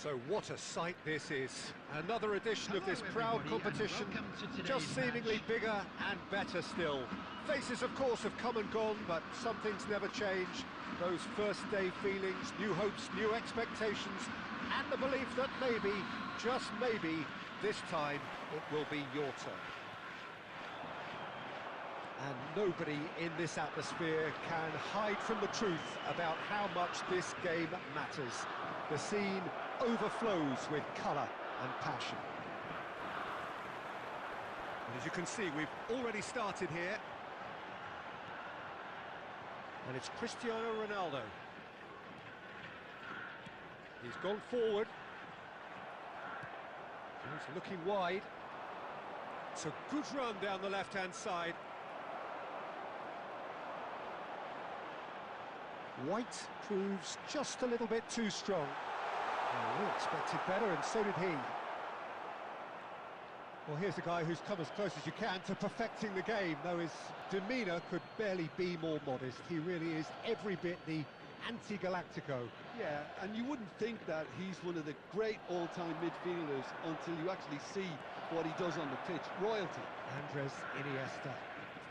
So what a sight this is. Another edition of this proud competition, just seemingly bigger and better still. Faces, of course, have come and gone, but some things never change. Those first day feelings, new hopes, new expectations, and the belief that maybe, just maybe, this time it will be your turn. And nobody in this atmosphere can hide from the truth about how much this game matters. The scene overflows with colour and passion. And as you can see, we've already started here. And it's Cristiano Ronaldo. He's gone forward. He's looking wide. It's a good run down the left-hand side. White proves just a little bit too strong. Well, we expected better, and so did he. Well, here's a guy who's come as close as you can to perfecting the game, though his demeanour could barely be more modest. He really is every bit the anti-Galactico. Yeah, and you wouldn't think that he's one of the great all-time midfielders until you actually see what he does on the pitch. Royalty. Andres Iniesta.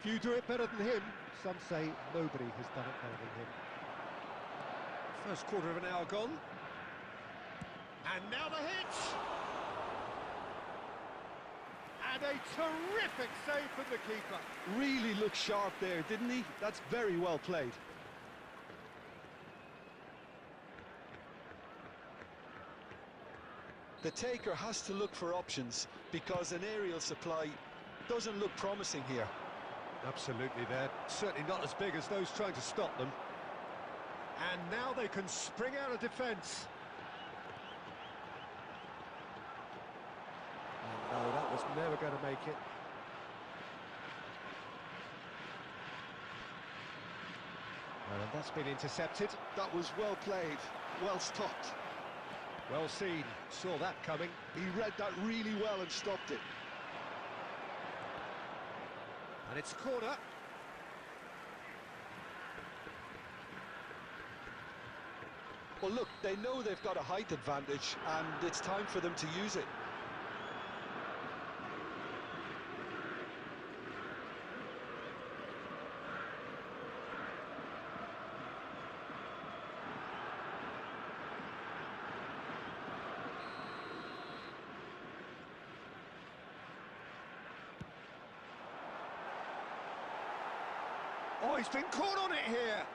Few do it better than him. Some say nobody has done it better than him. First quarter of an hour gone. And now the hit! And a terrific save from the keeper. Really looked sharp there, didn't he? That's very well played. The taker has to look for options because an aerial supply doesn't look promising here. Absolutely, they're certainly not as big as those trying to stop them. And now they can spring out of defence. Oh, no, that was never going to make it. And that's been intercepted. That was well played, well stopped. Well seen, saw that coming. He read that really well and stopped it. And it's corner. Well, look, they know they've got a height advantage, and it's time for them to use it. Oh, he's been caught on it here.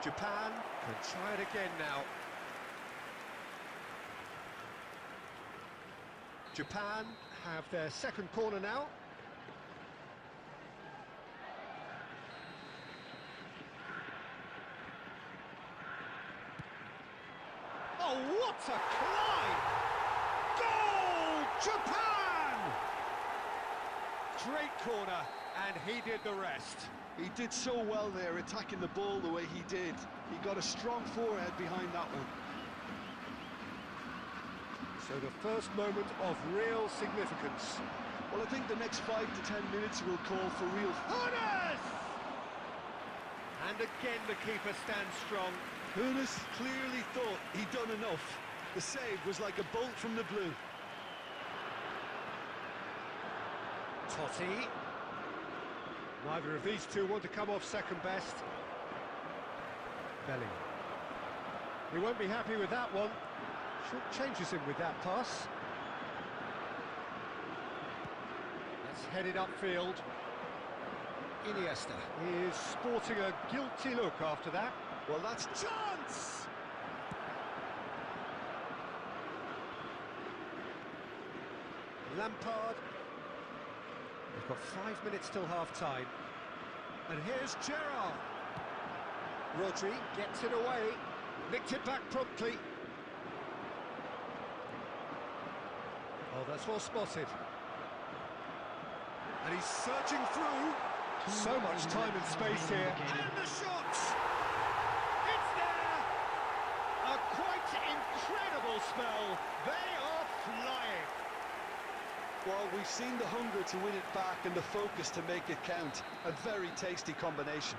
Japan can try it again now. Japan have their second corner now. Oh, what a climb! Goal! Japan! Great corner, and he did the rest. He did so well there, attacking the ball the way he did. He got a strong forehead behind that one. So the first moment of real significance. Well, I think the next 5 to 10 minutes will call for real... Hunas! And again the keeper stands strong. Hunas clearly thought he'd done enough. The save was like a bolt from the blue. Totti. Neither of these two want to come off second best. Belly. He won't be happy with that one. Short changes him with that pass. That's headed upfield. Iniesta is sporting a guilty look after that. Well, that's... Chance! Lampard. We've got 5 minutes till half-time. And here's Gerrard. Rodri gets it away. Nicked it back promptly. Oh, that's well spotted. And he's surging through. So much time and space here. And the shot! It's there! A quite incredible spell. They are flying. Well, we've seen the hunger to win it back and the focus to make it count. A very tasty combination.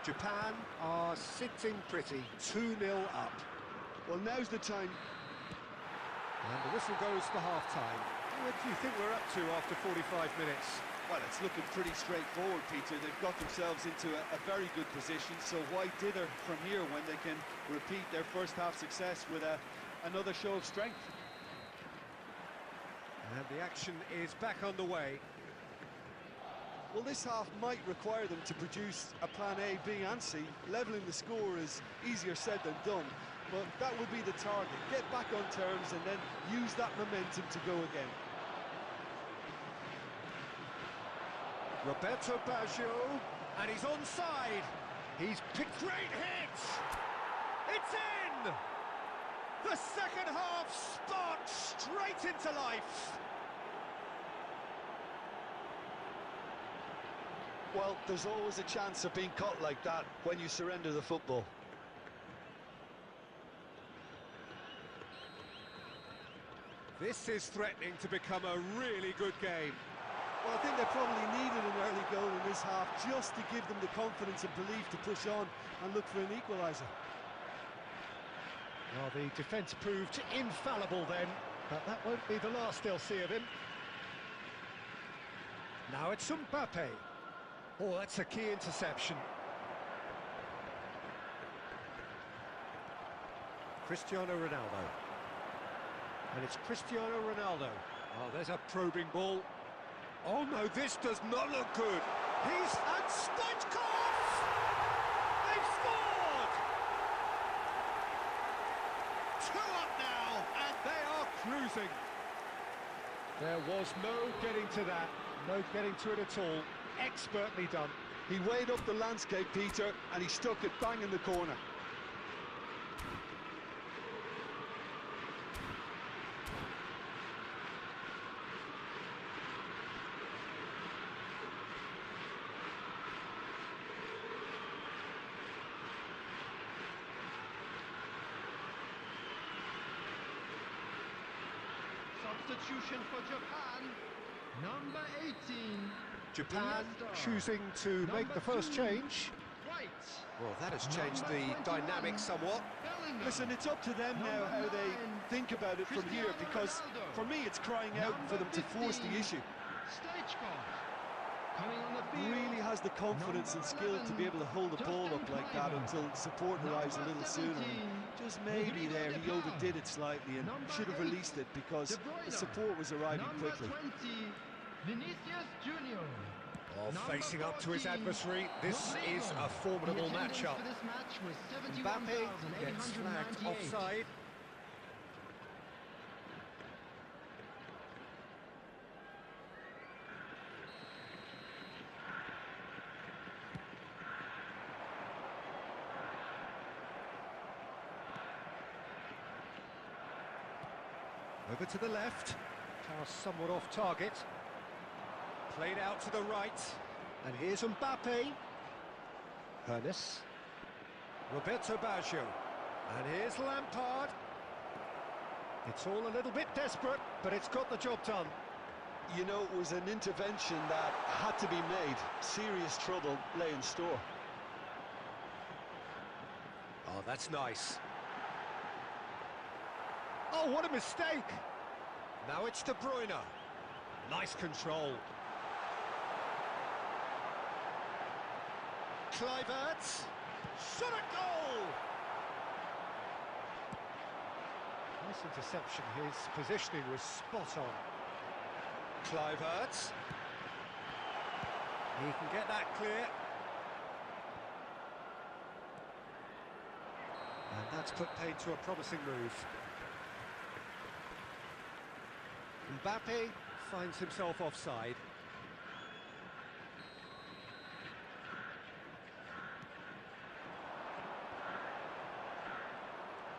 Japan are sitting pretty, 2-0 up. Well, now's the time. And the whistle goes for half-time. What do you think we're up to after 45 minutes? Well, it's looking pretty straightforward, Peter. They've got themselves into a very good position, so why dither from here when they can repeat their first half success with another show of strength? And the action is back underway. Well, this half might require them to produce a plan A, B and C. Levelling the score is easier said than done, but that will be the target. Get back on terms and then use that momentum to go again. Roberto Baggio, and he's onside. He's picked great hits. It's in! The second half sparked straight into life. Well, there's always a chance of being caught like that when you surrender the football. This is threatening to become a really good game. Well, I think they probably needed an early goal in this half just to give them the confidence and belief to push on and look for an equaliser. Well, the defence proved infallible then, but that won't be the last they'll see of him. Now it's Mbappe. Oh, that's a key interception. Cristiano Ronaldo. And it's Cristiano Ronaldo. Oh, there's a probing ball. Oh no, this does not look good. He's and Stoichkov! They've scored! 2 up now, and they are cruising. There was no getting to that, no getting to it at all. Expertly done. He weighed up the landscape, Peter, and he stuck it bang in the corner. Substitution for Japan, number 18. Japan choosing to make the first change. Right. Well, that has changed the dynamic somewhat. Listen, it's up to them now how they think about it from here, because for me it's crying out for them to force the issue. Really has the confidence and skill to be able to hold the ball up like that until support arrives a little sooner. Just maybe there he overdid it slightly and should have released it because the support was arriving quickly. Oh, facing up to his adversary, this is a formidable matchup. Mbappe gets flagged offside. Over to the left, pass somewhat off target. Played out to the right, and here's Mbappe. Hernes. Roberto Baggio. And here's Lampard. It's all a little bit desperate, but it's got the job done. You know, it was an intervention that had to be made. Serious trouble lay in store. Oh, that's nice. Oh, what a mistake! Now it's De Bruyne. Nice control. Kluivert. Shot at goal! Nice interception. His positioning was spot on. Kluivert. He can get that clear. And that's put paid to a promising move. Mbappe finds himself offside.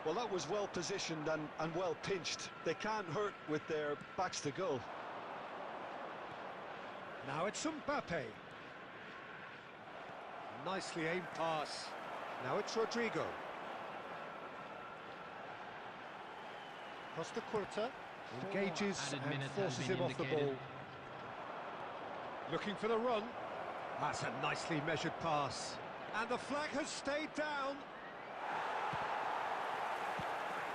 Well, that was well positioned and well pinched. They can't hurt with their backs to goal. Now it's Mbappe. Nicely aimed pass. Now it's Rodrigo. Costa Curta engages and forces him off the ball. Looking for the run. That's a nicely measured pass. And the flag has stayed down.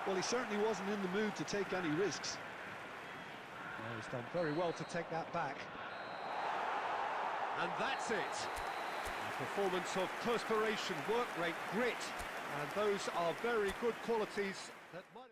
Well, he certainly wasn't in the mood to take any risks. Well, he's done very well to take that back. And that's it. A performance of perspiration, work rate, grit. And those are very good qualities that might...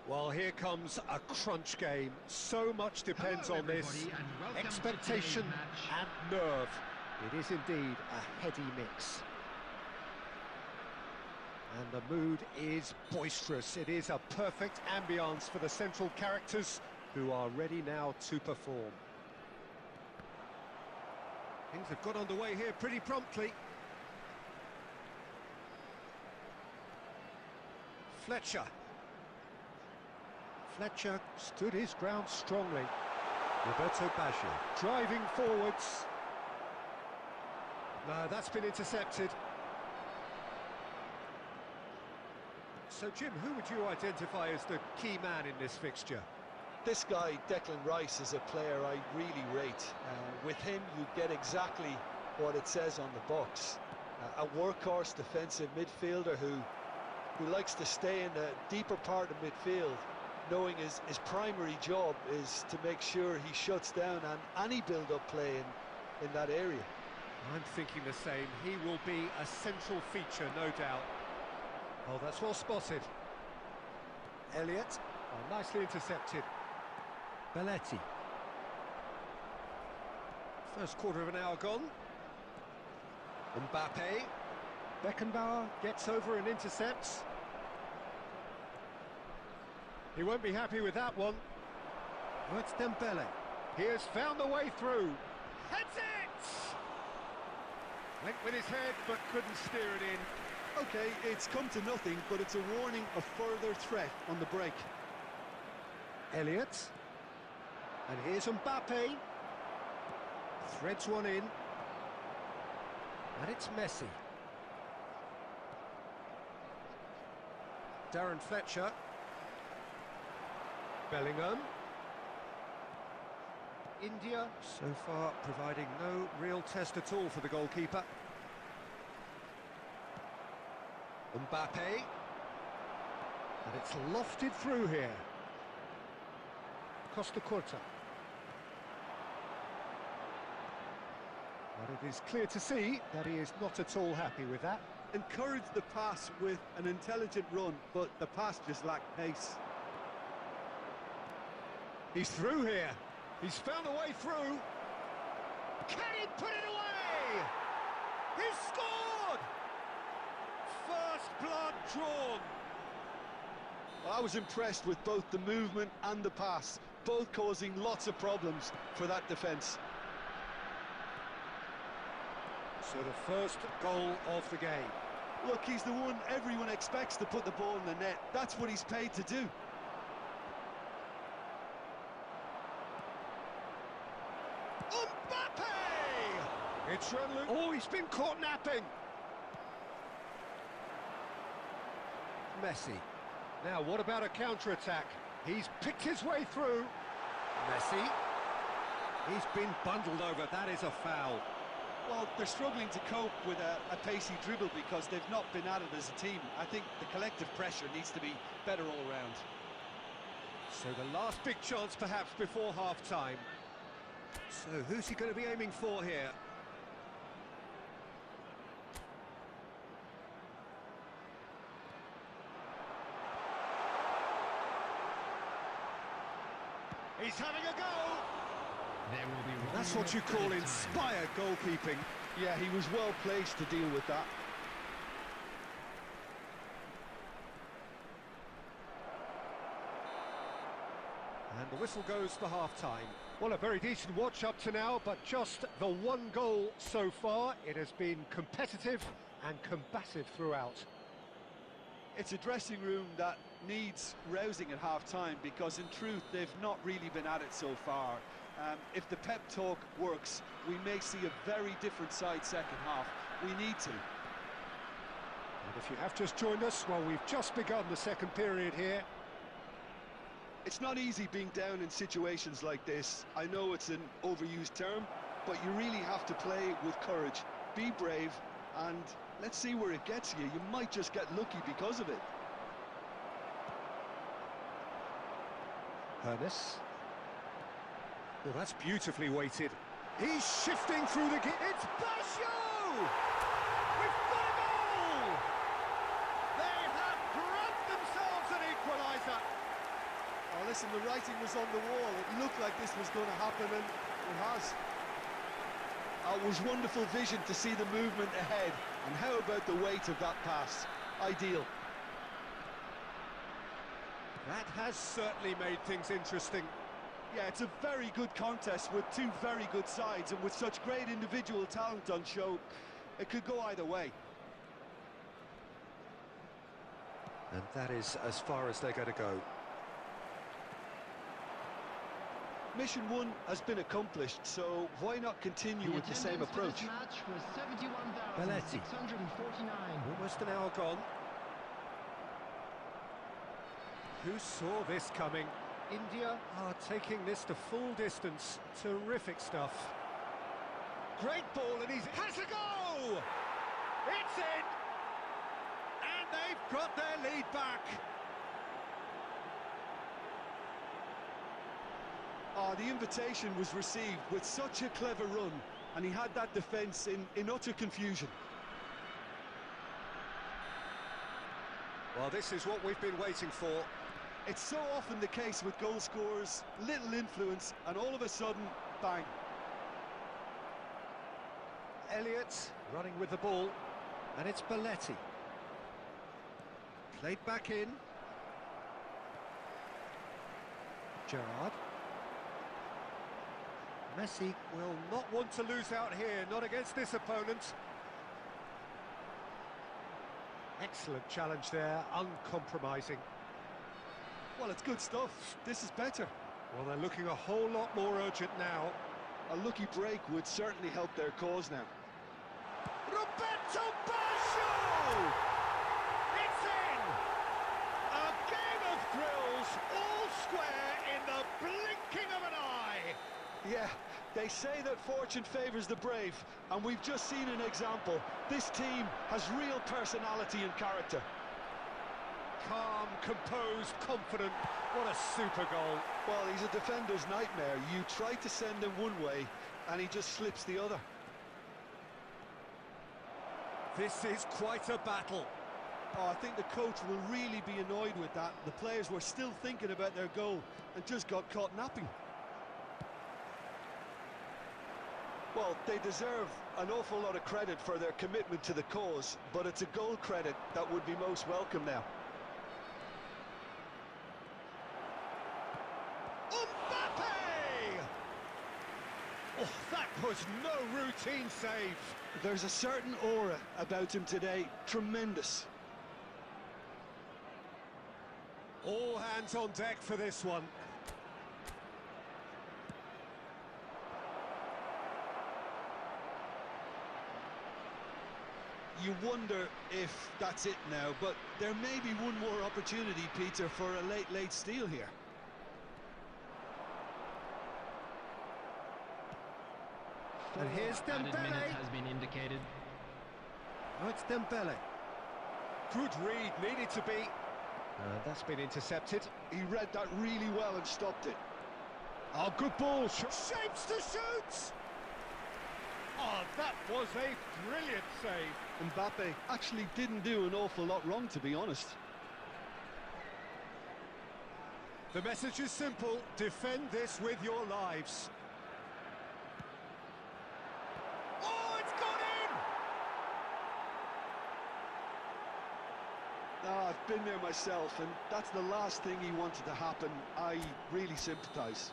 Well, here comes a crunch game. So much depends on this. Expectation and nerve. It is indeed a heady mix. And the mood is boisterous. It is a perfect ambience for the central characters who are ready now to perform. Things have got underway here pretty promptly. Fletcher stood his ground strongly. Roberto Baggio driving forwards. No, that's been intercepted. So, Jim, who would you identify as the key man in this fixture? This guy, Declan Rice, is a player I really rate. With him, you get exactly what it says on the box. A workhorse defensive midfielder who likes to stay in the deeper part of midfield, knowing his primary job is to make sure he shuts down any build-up play in that area. I'm thinking the same. He will be a central feature, no doubt. Oh, that's well spotted. Elliott, oh, nicely intercepted. Belletti. First quarter of an hour gone. Mbappe. Beckenbauer gets over and intercepts. He won't be happy with that one. Oh, it's Dembele. He has found the way through. Heads it! Went with his head, but couldn't steer it in. Okay, it's come to nothing, but it's a warning of further threat on the break. Elliott. And here's Mbappe. Threads one in. And it's Messi. Darren Fletcher. Bellingham. India, so far, providing no real test at all for the goalkeeper. Mbappe. And it's lofted through here. Costa Curta. But it is clear to see that he is not at all happy with that. Encouraged the pass with an intelligent run, but the pass just lacked pace. He's through here. He's found a way through. Can he put it away? He's scored! First blood drawn. Well, I was impressed with both the movement and the pass, both causing lots of problems for that defence. So the first goal of the game. Look, he's the one everyone expects to put the ball in the net. That's what he's paid to do. Mbappe! It's run loose. Oh, he's been caught napping. Messi. Now, what about a counter-attack? He's picked his way through. Messi. He's been bundled over. That is a foul. Well, they're struggling to cope with a pacey dribble because they've not been at it as a team. I think the collective pressure needs to be better all round. So the last big chance perhaps before half-time. So who's he going to be aiming for here? He's having a go! There will be That's what you call inspired goalkeeping. Yeah, he was well placed to deal with that. And the whistle goes for half-time. Well, a very decent watch up to now, but just the one goal so far. It has been competitive and combative throughout. It's a dressing room that needs rousing at half-time because, in truth, they've not really been at it so far. If the pep talk works, we may see a very different side second half. We need to. And if you have just joined us, well, we've just begun the second period here. It's not easy being down in situations like this. I know it's an overused term, but you really have to play with courage. Be brave, and let's see where it gets you. You might just get lucky because of it. Hernes. Well, that's beautifully weighted. He's shifting through the... It's Basho! We've got a goal! They have grabbed themselves an equaliser. Oh, listen, the writing was on the wall. It looked like this was going to happen, and it has. It was wonderful vision to see the movement ahead. And how about the weight of that pass? Ideal. That has certainly made things interesting. Yeah, it's a very good contest with two very good sides, and with such great individual talent on show, it could go either way. And that is as far as they're going to go. Mission one has been accomplished, so why not continue with the same approach? Match was Belletti. 71,649. Almost an hour gone. Who saw this coming? India are taking this to full distance. Terrific stuff. Great ball, and he has a go! It's in! And they've got their lead back. Oh, the invitation was received with such a clever run, and he had that defence in utter confusion. Well, this is what we've been waiting for. It's so often the case with goal scorers, little influence, and all of a sudden, bang. Elliott running with the ball, and it's Belletti. Played back in. Gerrard. Messi will not want to lose out here, not against this opponent. Excellent challenge there, uncompromising. Well, it's good stuff. This is better. Well, they're looking a whole lot more urgent now. A lucky break would certainly help their cause now. Roberto Baggio! It's in! A game of thrills, all square in the blinking of an eye! Yeah, they say that fortune favours the brave, and we've just seen an example. This team has real personality and character. Calm, composed, confident. What a super goal. Well, he's a defender's nightmare. You try to send him one way, and he just slips the other. This is quite a battle. Oh, I think the coach will really be annoyed with that. The players were still thinking about their goal and just got caught napping. Well, they deserve an awful lot of credit for their commitment to the cause, but it's a goal credit that would be most welcome now. Mbappe! Oh, that was no routine save. There's a certain aura about him today. Tremendous. All hands on deck for this one. You wonder if that's it now, but there may be one more opportunity, Peter, for a late steal here. And here's Added minute Dembele. has been indicated. Oh, it's Dembele. Good read, needed to be. That's been intercepted. He read that really well and stopped it. Oh, good ball. Shapes to shoot! Oh, that was a brilliant save. Mbappe actually didn't do an awful lot wrong, to be honest. The message is simple. Defend this with your lives. Oh, it's gone in! Oh, I've been there myself, and that's the last thing he wanted to happen. I really sympathise.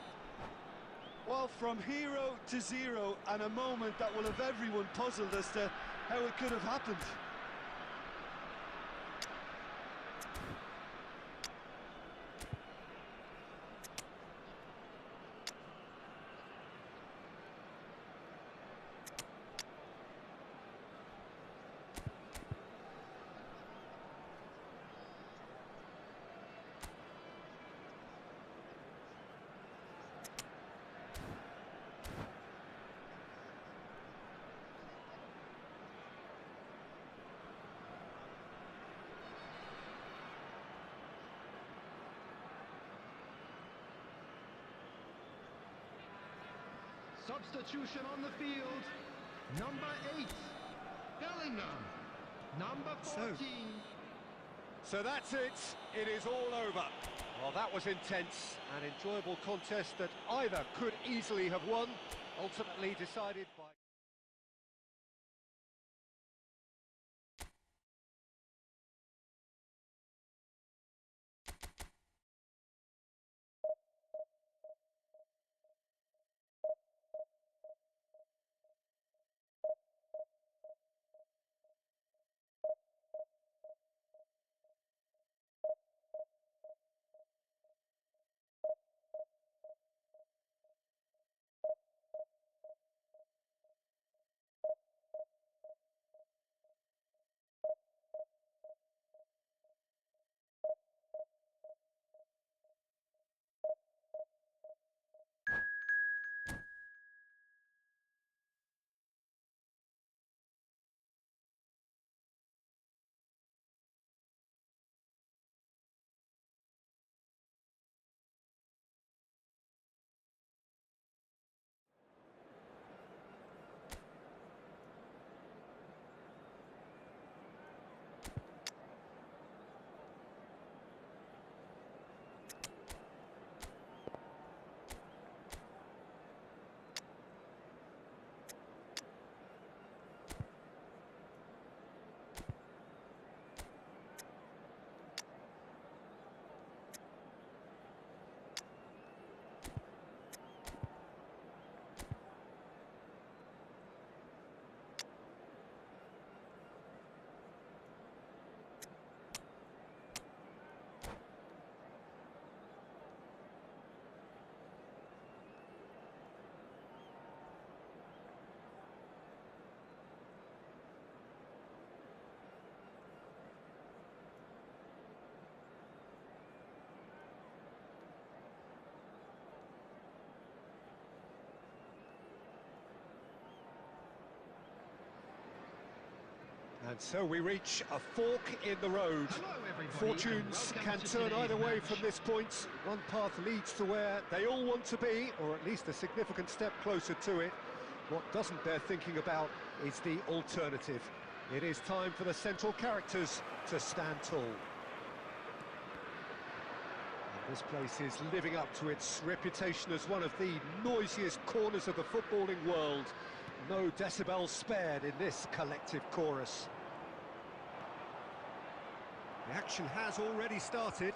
Well, from hero to zero, and a moment that will have everyone puzzled as to how it could have happened. Substitution on the field. Number 8, Bellingham. Number 14. So that's it. It is all over. Well, that was intense. An enjoyable contest that either could easily have won, ultimately decided by... And so we reach a fork in the road. Hello, everybody, Fortunes and can welcome to turn today's either way match. from this point. One path leads to where they all want to be, or at least a significant step closer to it. What doesn't bear thinking about is the alternative. It is time for the central characters to stand tall. And this place is living up to its reputation as one of the noisiest corners of the footballing world. No decibels spared in this collective chorus. The action has already started.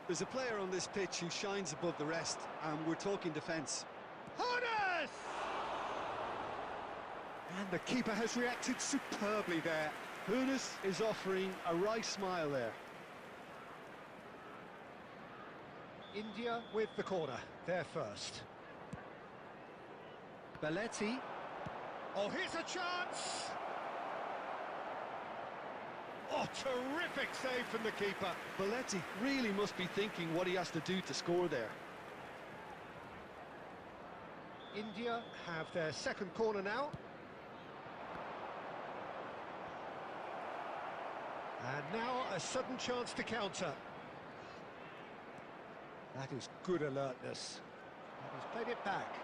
There's a player on this pitch who shines above the rest, and we're talking defence. Honas! And the keeper has reacted superbly there. Honas is offering a wry smile there. India with the corner, they're first. Belletti. Oh, here's a chance! Oh, terrific save from the keeper. Belletti really must be thinking what he has to do to score there. India have their second corner now. And now a sudden chance to counter. That is good alertness. And he's played it back.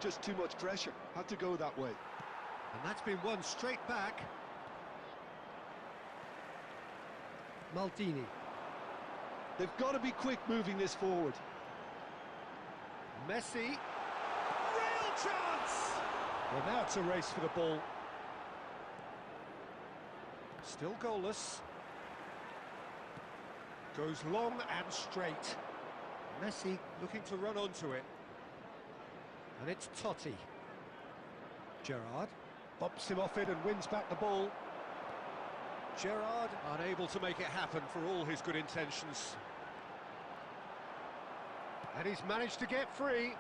Just too much pressure. Had to go that way. And that's been won straight back. Maldini. They've got to be quick moving this forward. Messi. Real chance! Well, now it's a race for the ball. Still goalless. Goes long and straight. Messi looking to run onto it. And it's Totti. Gerrard bumps him off it and wins back the ball. Gerrard unable to make it happen for all his good intentions. And he's managed to get free.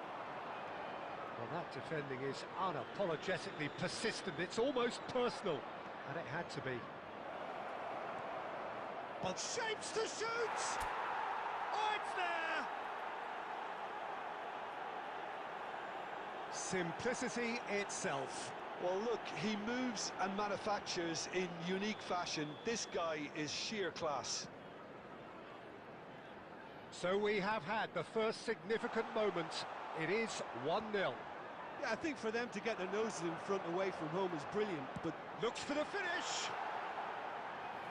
Well, that defending is unapologetically persistent. It's almost personal. And it had to be. But shapes to shoot! Oh, it's there! Simplicity itself. Well, look, he moves and manufactures in unique fashion. This guy is sheer class. So we have had the first significant moment. It is 1-0. Yeah, I think for them to get their noses in front away from home is brilliant, but looks for the finish.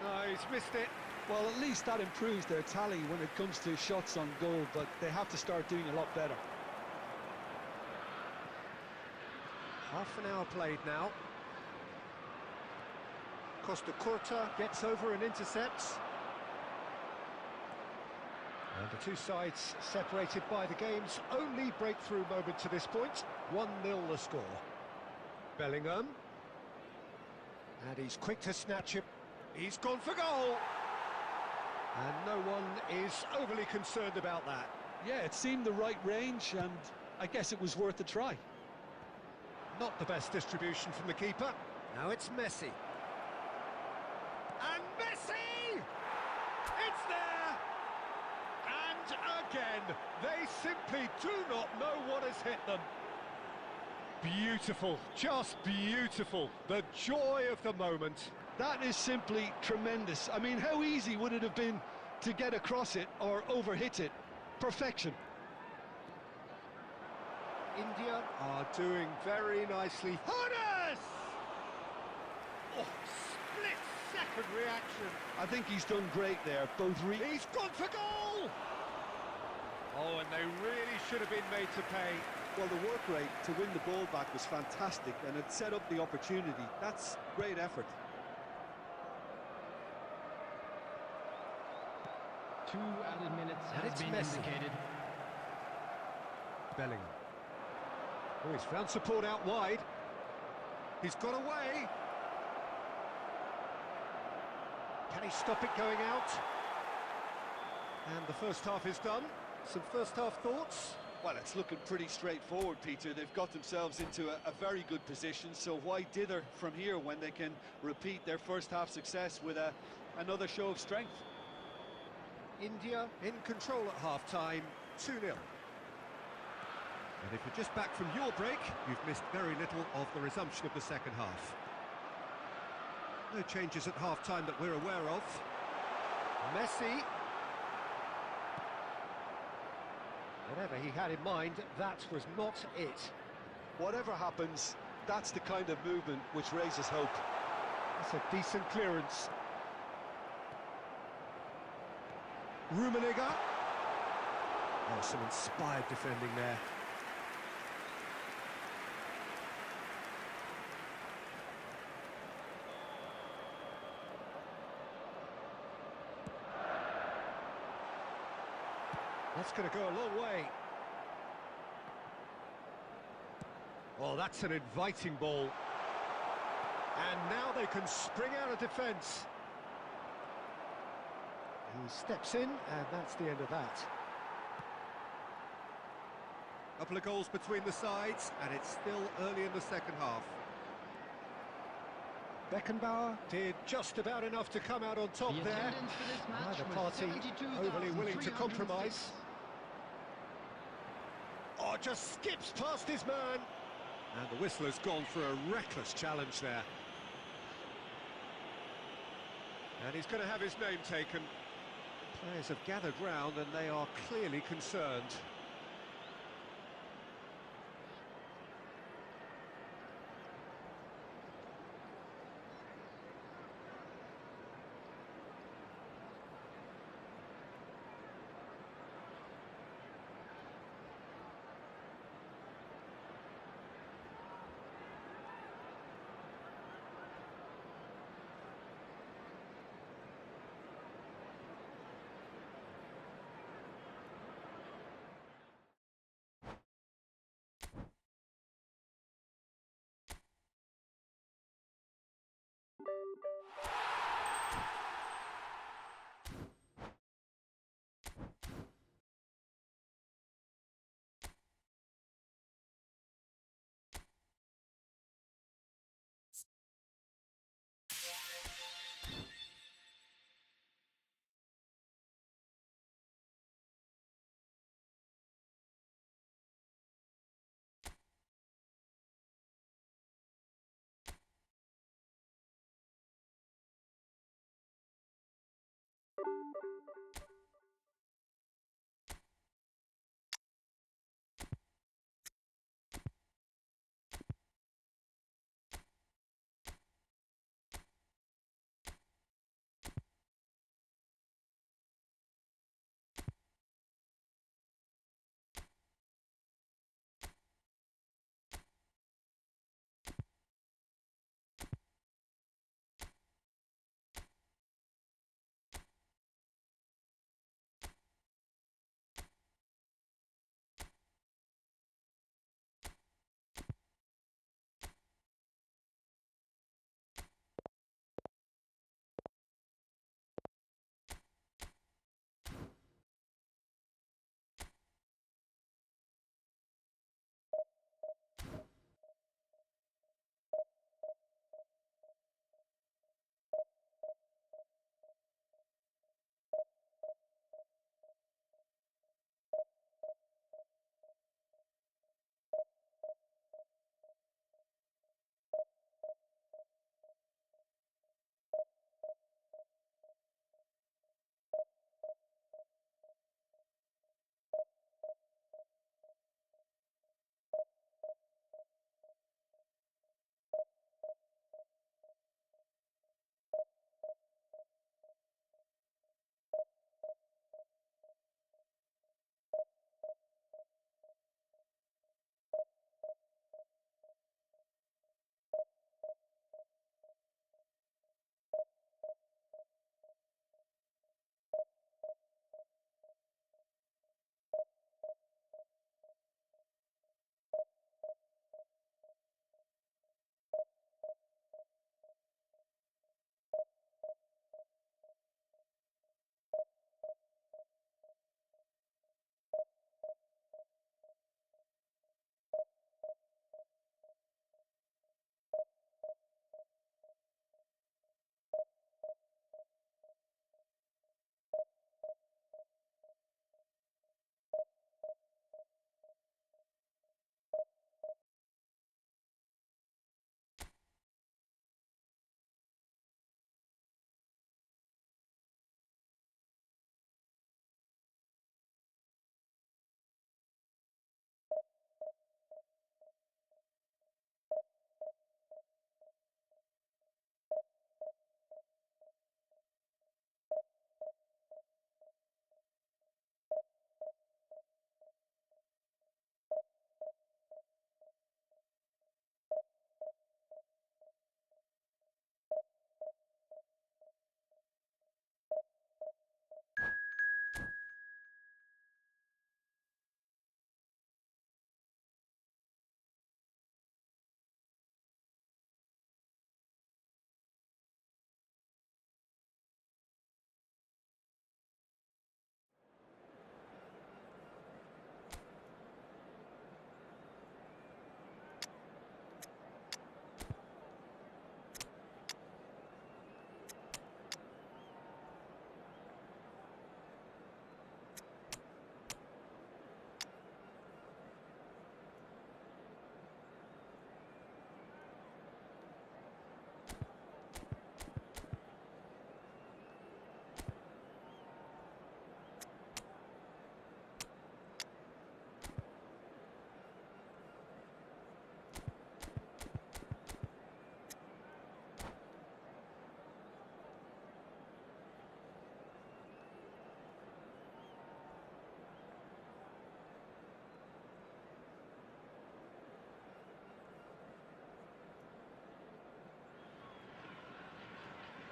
No, he's missed it. well, at least that improves their tally when it comes to shots on goal, but they have to start doing a lot better. Half an hour played now. Costa Curta gets over and intercepts. And the two sides separated by the game's only breakthrough moment to this point. 1-0 the score. Bellingham. And he's quick to snatch it. He's gone for goal. And no one is overly concerned about that. Yeah, it seemed the right range, and I guess it was worth a try. Not the best distribution from the keeper. Now it's Messi. And Messi! It's there! And again, they simply do not know what has hit them. Beautiful, just beautiful. The joy of the moment. That is simply tremendous. I mean, how easy would it have been to get across it or overhit it? Perfection. India are doing very nicely. Honas! Oh, split-second reaction. I think he's done great there. He's gone for goal! Oh, and they really should have been made to pay. Well, the work rate to win the ball back was fantastic, and it set up the opportunity. That's great effort. 2 added minutes And has it's been Messi. indicated. Bellingham. Oh, he's found support out wide. He's got away. Can he stop it going out? And the first half is done. Some first half thoughts? Well, it's looking pretty straightforward, Peter. They've got themselves into a very good position, so why dither from here when they can repeat their first half success with another show of strength? India in control at half-time, 2-0. And if you're just back from your break, you've missed very little of the resumption of the second half. No changes at half-time that we're aware of. Messi. Whatever he had in mind, that was not it. Whatever happens, that's the kind of movement which raises hope. That's a decent clearance. Rummenigge. Oh, some inspired defending there. That's going to go a long way. Oh, that's an inviting ball. And now they can spring out of defence. He steps in, and that's the end of that. Couple of goals between the sides, and it's still early in the second half. Beckenbauer did just about enough to come out on top The there. attendance for this match Neither was party overly willing to 72,306. compromise. Oh, just skips past his man. And the whistle has gone for a reckless challenge there. And he's going to have his name taken. Players have gathered round and they are clearly concerned.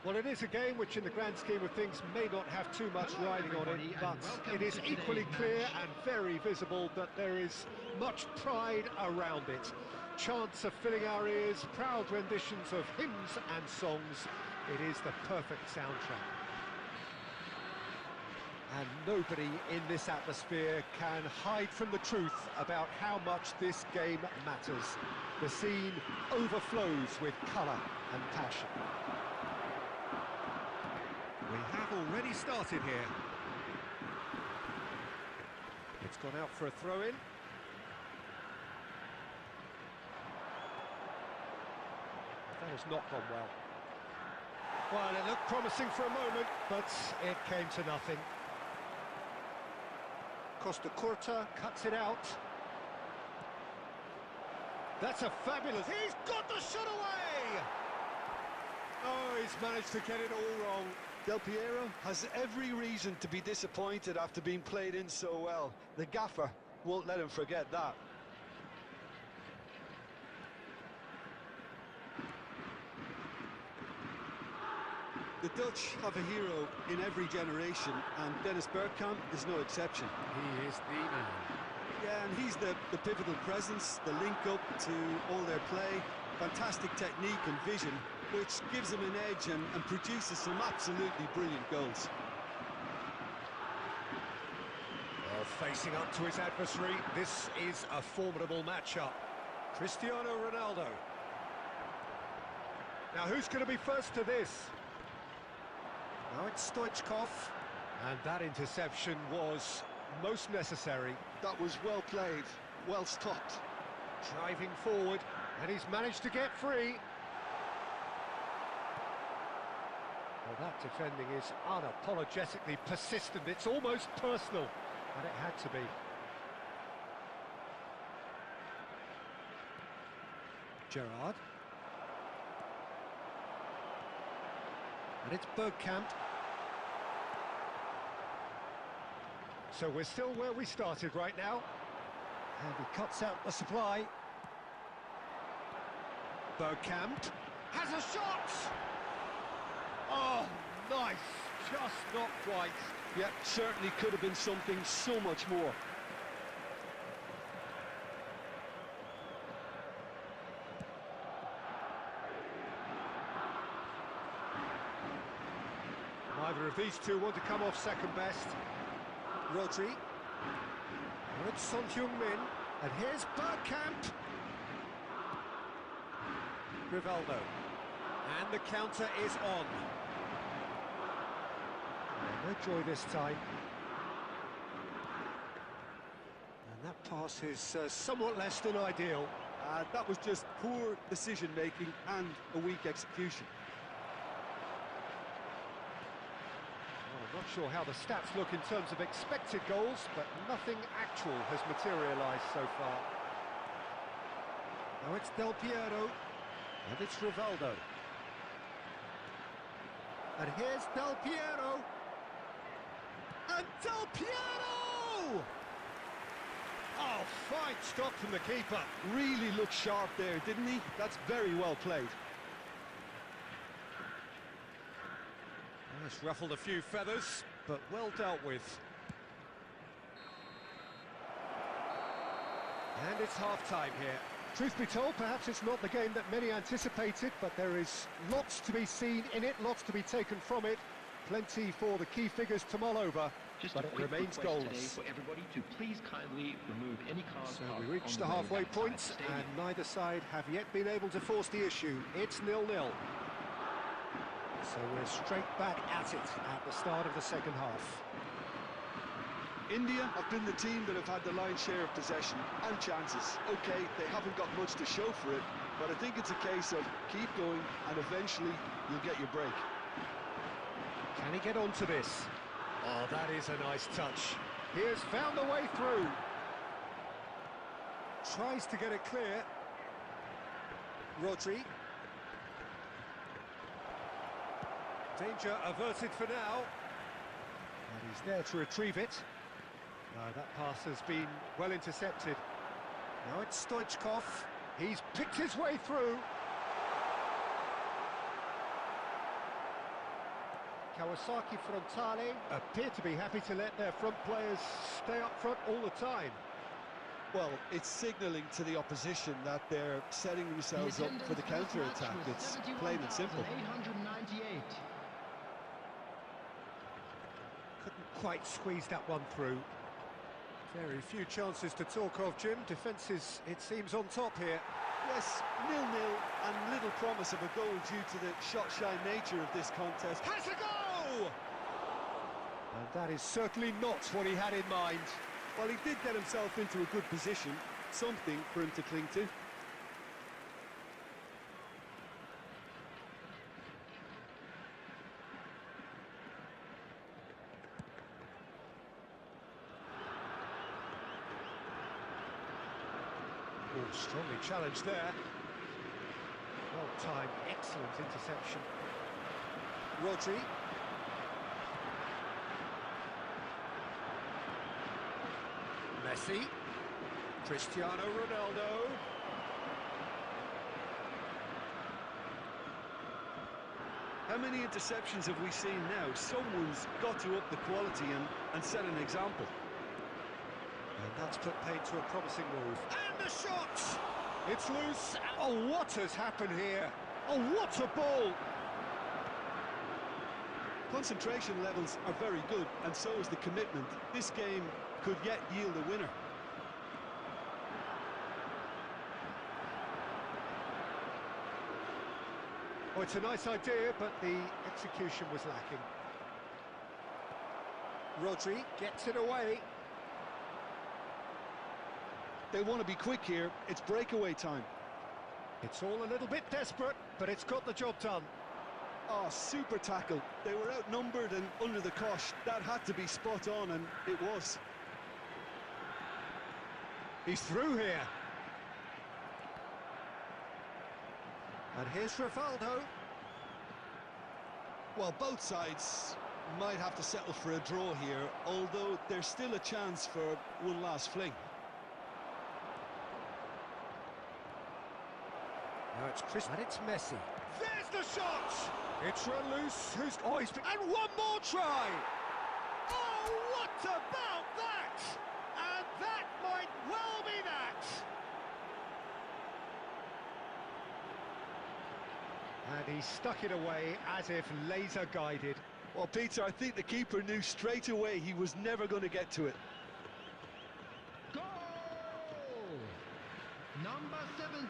Well, it is a game which, in the grand scheme of things, may not have too much riding on it, but it is equally clear and very visible that there is much pride around it. Chants are filling our ears, proud renditions of hymns and songs. It is the perfect soundtrack. And nobody in this atmosphere can hide from the truth about how much this game matters. The scene overflows with colour and passion. We have already started here. It's gone out for a throw-in. That has not gone well. Well, it looked promising for a moment, but it came to nothing. Costa Curta cuts it out. That's a fabulous... He's got the shot away! Oh, he's managed to get it all wrong. Del Piero has every reason to be disappointed after being played in so well. The gaffer won't let him forget that. The Dutch have a hero in every generation, and Dennis Bergkamp is no exception. He is the man. Yeah, and he's the pivotal presence, the link-up to all their play, fantastic technique and vision, which gives him an edge and produces some absolutely brilliant goals. Well, facing up to his adversary, this is a formidable matchup. Cristiano Ronaldo. Now, who's going to be first to this? Now it's Stoichkov. And that interception was most necessary. That was well played, well stopped. Driving forward, and he's managed to get free. Well, that defending is unapologetically persistent. It's almost personal, and it had to be. Gerrard. And it's Bergkamp. So we're still where we started right now. And he cuts out the supply. Bergkamp has a shot! Oh, nice. Just not quite. Yeah, certainly could have been something so much more. Neither of these two want to come off second best. Rodri. And it's Son Heung-min. And here's Bergkamp. Rivaldo. And the counter is on. No joy this time. And that pass is somewhat less than ideal. That was just poor decision-making and a weak execution. Well, I'm not sure how the stats look in terms of expected goals, but nothing actual has materialised so far. Now it's Del Piero, and it's Rivaldo. And here's Del Piero. And Del Piero! Oh, fine stop from the keeper. Really looked sharp there, didn't he? That's very well played. It's ruffled a few feathers, but well dealt with. And it's half-time here. Truth be told, perhaps it's not the game that many anticipated, but there is lots to be seen in it, lots to be taken from it. Plenty for the key figures to mull over, but it remains goalless. For everybody to please kindly remove any cause. So we reach the halfway point, and neither side have yet been able to force the issue. It's 0-0. So we're straight back at it at the start of the second half. India have been the team that have had the lion's share of possession and chances. Okay, they haven't got much to show for it, but I think it's a case of keep going and eventually you'll get your break. Can he get onto this? Oh, that is a nice touch. He has found a way through. Tries to get it clear. Rodri. Danger averted for now. And he's there to retrieve it. No, that pass has been well intercepted. Now it's Stoichkov. He's picked his way through. Kawasaki Frontale appear to be happy to let their front players stay up front all the time. Well, it's signalling to the opposition that they're setting themselves up for the counter-attack. It's plain and simple. 898. Couldn't quite squeeze that one through. Very few chances to talk of, Jim. Defences, it seems, on top here. Yes, 0-0 and little promise of a goal due to the shot-shy nature of this contest. Has a go! And that is certainly not what he had in mind. Well, he did get himself into a good position, something for him to cling to. Oh, strongly challenged there. Well-timed, excellent interception. Rodri. Messi. Cristiano Ronaldo. How many interceptions have we seen now? Someone's got to up the quality and set an example. And that's put paid to a promising move. And the shot! It's loose. Oh, what has happened here? Oh, what a ball! Concentration levels are very good, and so is the commitment. This game could yet yield a winner. Oh, it's a nice idea, but the execution was lacking. Rodri gets it away. They want to be quick here. It's breakaway time. It's all a little bit desperate, but it's got the job done. Oh, super tackle. They were outnumbered and under the cosh. That had to be spot on, and it was. He's through here. And here's Rivaldo. Well, both sides might have to settle for a draw here, although there's still a chance for one last fling. Now it's Chris, and it's Messi. There's the shot! It's run loose. Who's... Oh, he's... And one more try! Oh, what about that? And that might well be that! And he stuck it away as if laser-guided. Well, Peter, I think the keeper knew straight away he was never going to get to it. Goal! Number 17.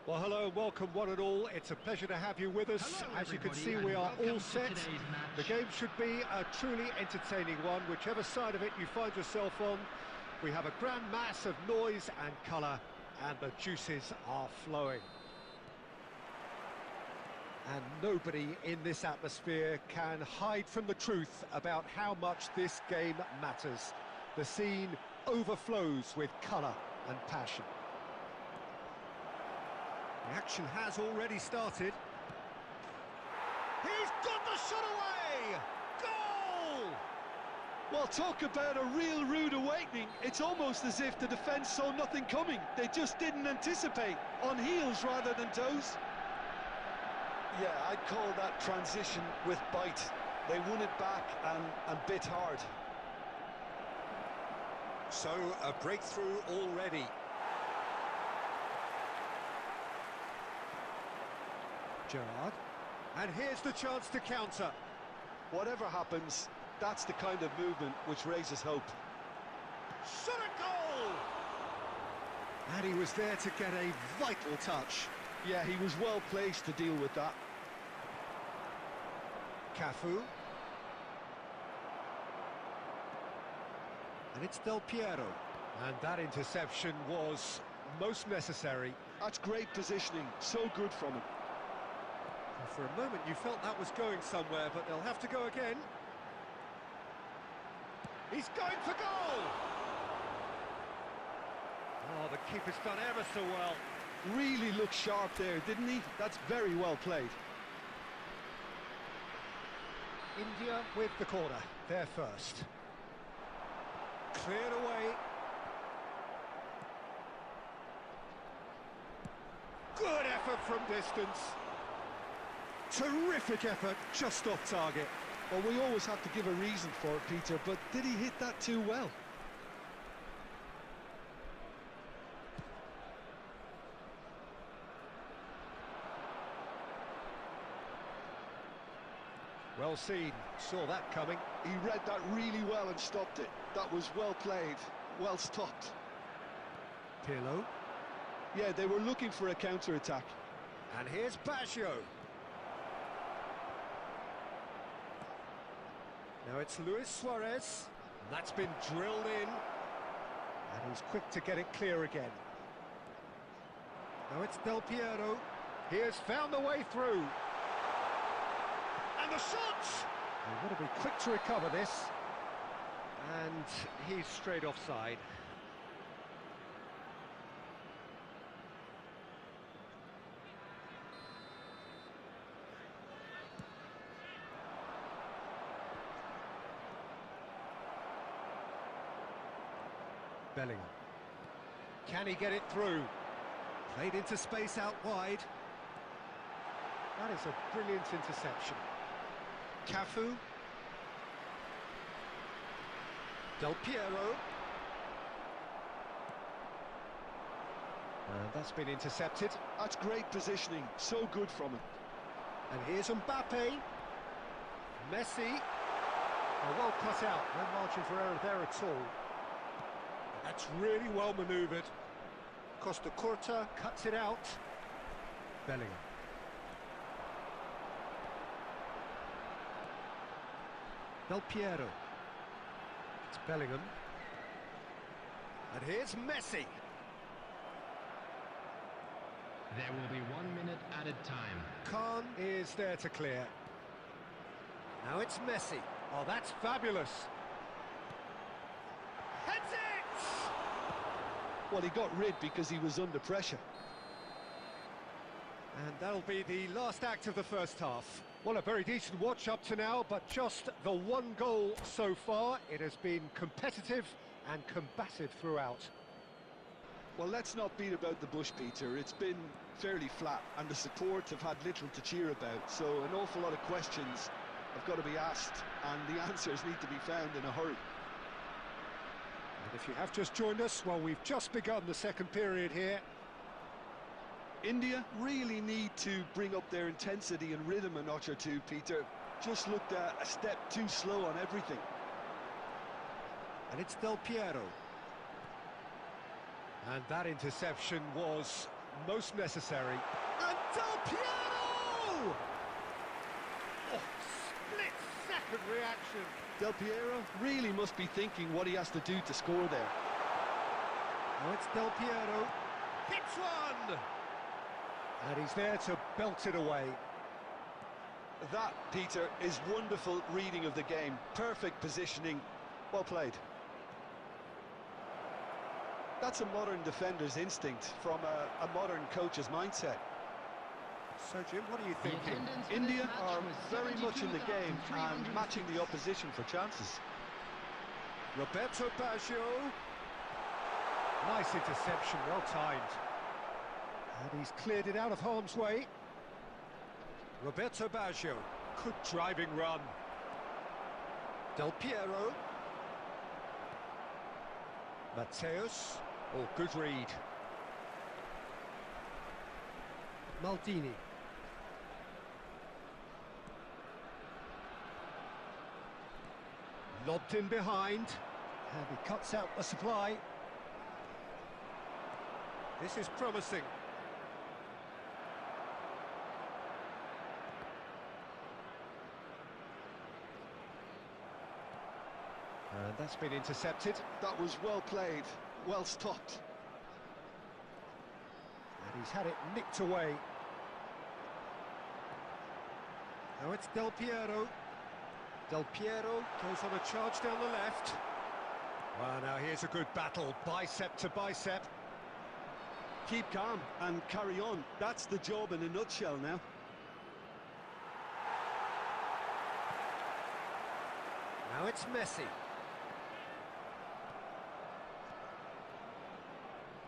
Well, hello and welcome one and all. It's a pleasure to have you with us. Hello, As you can everybody, see, and we are welcome all to set. today's match. The game should be a truly entertaining one, whichever side of it you find yourself on. We have a grand mass of noise and colour, and the juices are flowing. And nobody in this atmosphere can hide from the truth about how much this game matters. The scene overflows with colour and passion. The action has already started. He's got the shot away! Goal! Well, talk about a real rude awakening. It's almost as if the defence saw nothing coming. They just didn't anticipate. On heels rather than toes. Yeah, I'd call that transition with bite. They won it back and bit hard. So, a breakthrough already. Gerrard. And here's the chance to counter. Whatever happens, that's the kind of movement which raises hope. Shot a goal! And he was there to get a vital touch. Yeah, he was well placed to deal with that. Cafu. And it's Del Piero. And that interception was most necessary. That's great positioning, so good from him. For a moment you felt that was going somewhere, but they'll have to go again. He's going for goal! Oh, the keeper's done ever so well. Really looked sharp there, didn't he? That's very well played. India with the corner, they're first. Cleared away. Good effort from distance. Terrific effort, just off target. Well, we always have to give a reason for it, Peter, but did he hit that too well? Well seen, saw that coming. He read that really well and stopped it. That was well played, well stopped. Pirlo. Yeah, they were looking for a counter-attack. And here's Baggio. Now it's Luis Suarez. That's been drilled in. And he's quick to get it clear again. Now it's Del Piero. He has found the way through. And the shot! They've got to be quick to recover this. And he's straight offside. Bellingham. Can he get it through? Played into space out wide. That is a brilliant interception. Cafu. Del Piero. And that's been intercepted. That's great positioning, so good from him. And here's Mbappe. Messi. Oh, well cut out, no margin for error there at all. That's really well manoeuvred. Costa Curta cuts it out. Bellingham. Del Piero. It's Bellingham. And here's Messi. There will be 1 minute added time. Khan is there to clear. Now it's Messi. Oh, that's fabulous. Heads it! Well, he got rid because he was under pressure. And that'll be the last act of the first half. Well, a very decent watch up to now, but just the one goal so far. It has been competitive and combative throughout. Well, let's not beat about the bush, Peter. It's been fairly flat, and the support have had little to cheer about. So an awful lot of questions have got to be asked, and the answers need to be found in a hurry. And if you have just joined us, well, we've just begun the second period here. India really need to bring up their intensity and rhythm a notch or two, Peter. Just looked a step too slow on everything. And it's Del Piero. And that interception was most necessary. And Del Piero! Oh, split-second reaction. Del Piero really must be thinking what he has to do to score there. Now it's Del Piero. Hits one! And he's there to belt it away. That, Peter, is wonderful reading of the game. Perfect positioning. Well played. That's a modern defender's instinct from a modern coach's mindset. So, Jim, what are you thinking? India are very much in the game and matching the opposition for chances. Roberto Baggio. Nice interception, well timed. And he's cleared it out of harm's way. Roberto Baggio. Good driving run. Del Piero. Mateus. Oh, good read. Maldini. Lobbed in behind. And he cuts out the supply. This is promising. And that's been intercepted. That was well played, well stopped. And he's had it nicked away. Now it's Del Piero. Del Piero goes on a charge down the left. Well, now here's a good battle, bicep to bicep. Keep calm and carry on. That's the job in a nutshell now. Now it's Messi.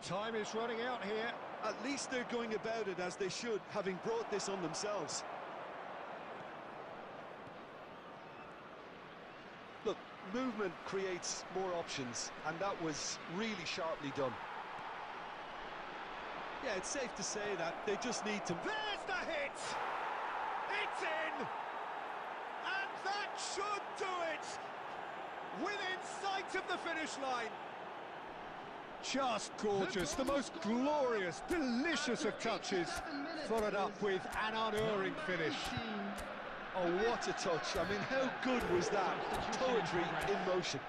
Time is running out here. At least they're going about it as they should, having brought this on themselves. Look, movement creates more options, and that was really sharply done. Yeah, it's safe to say that they just need to... There's the hit! It's in! And that should do it! Within sight of the finish line. Just gorgeous, the most glorious, delicious of touches, followed up with an unerring finish. Oh, what a touch. I mean, how good was that? Poetry in motion.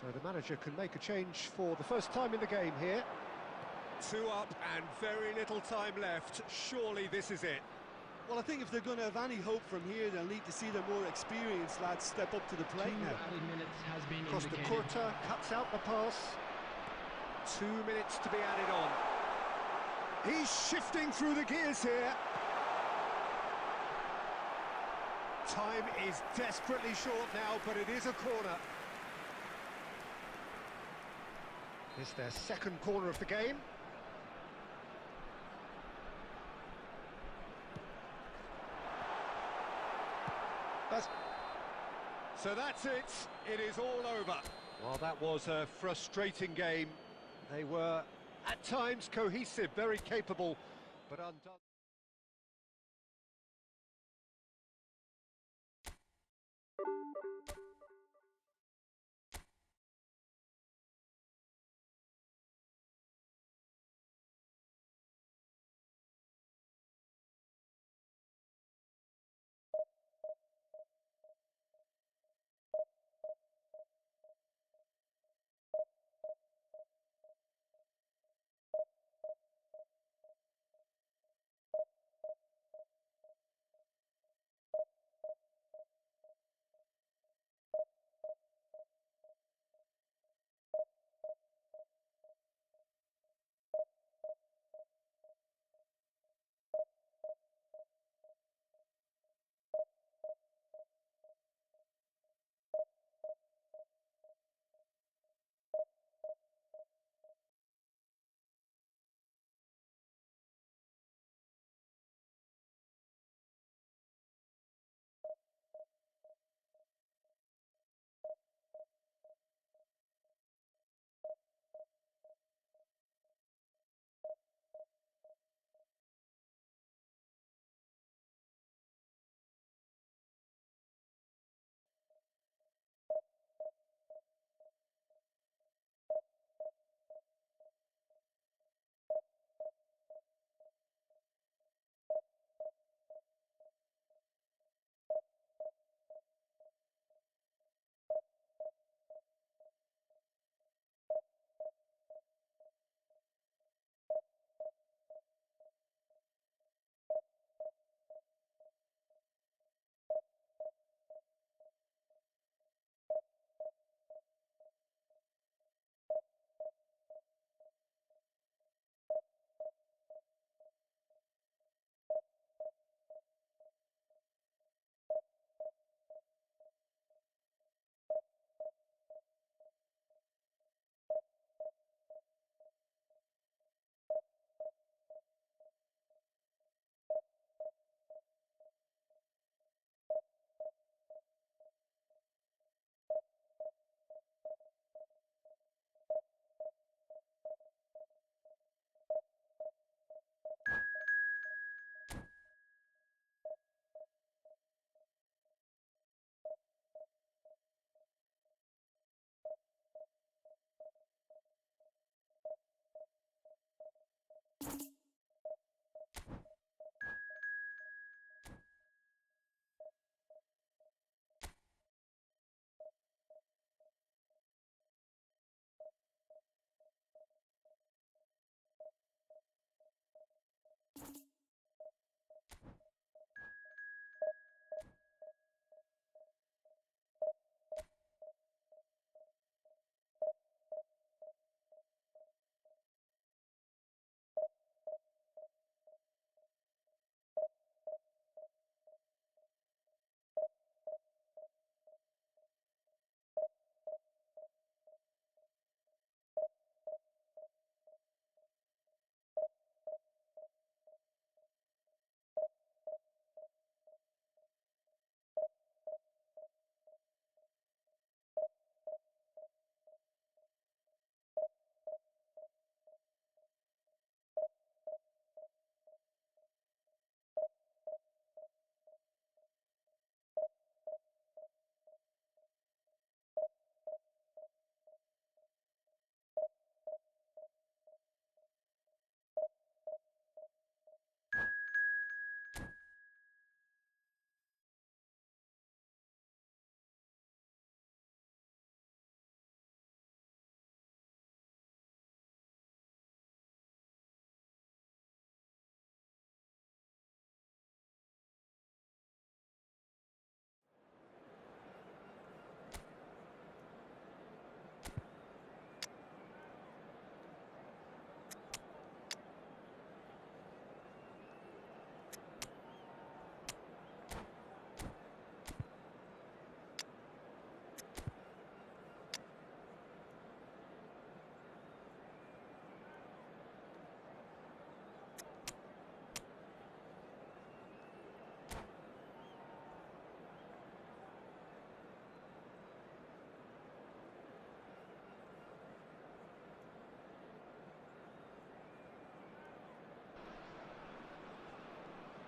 So the manager can make a change for the first time in the game here. 2 up and very little time left. Surely this is it. Well, I think if they're going to have any hope from here, they'll need to see the more experienced lads step up to the plate now. Costa Curta cuts out the pass. 2 minutes to be added on. He's shifting through the gears here. Time is desperately short now, but it is a corner. It's their second corner of the game. So that's it. It is all over. Well, that was a frustrating game. They were, at times, cohesive, very capable, but undone.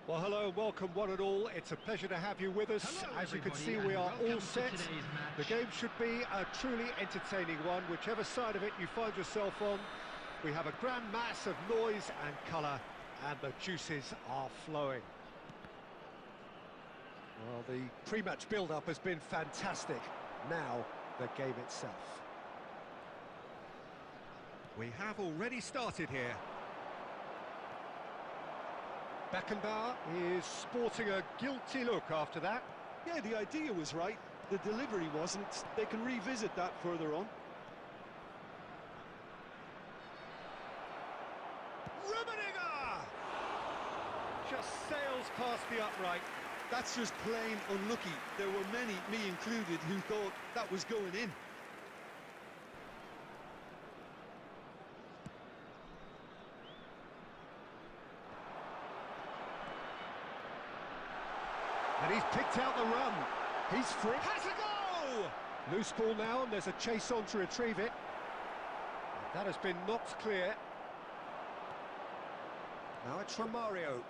Well, hello and welcome one and all. It's a pleasure to have you with us. Hello, as you can see, everybody, we are and welcome all to set. today's match. The game should be a truly entertaining one, whichever side of it you find yourself on. We have a grand mass of noise and colour, and the juices are flowing. Well, the pre-match build-up has been fantastic. Now, the game itself. We have already started here. Beckenbauer is sporting a guilty look after that. Yeah, the idea was right. The delivery wasn't. They can revisit that further on. Rummenigge! Just sails past the upright. That's just plain unlucky. There were many, me included, who thought that was going in. And he's picked out the run. He's free. Has a go! Loose ball now, and there's a chase on to retrieve it. That has been knocked clear. Now it's Romario.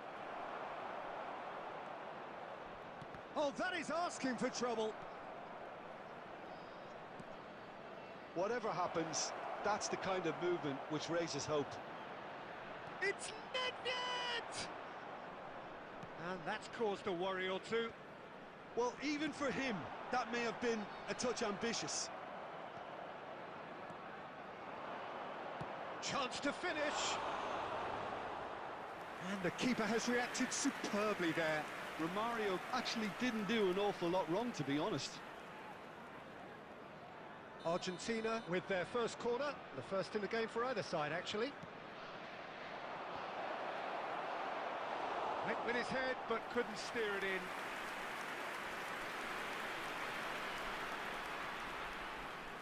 Oh, that is asking for trouble. Whatever happens, that's the kind of movement which raises hope. It's Nedved! And that's caused a worry or two. Well, even for him, that may have been a touch ambitious. Chance to finish. And the keeper has reacted superbly there. Romario actually didn't do an awful lot wrong, to be honest. Argentina with their first corner, the first in the game for either side, actually. Went with his head, but couldn't steer it in.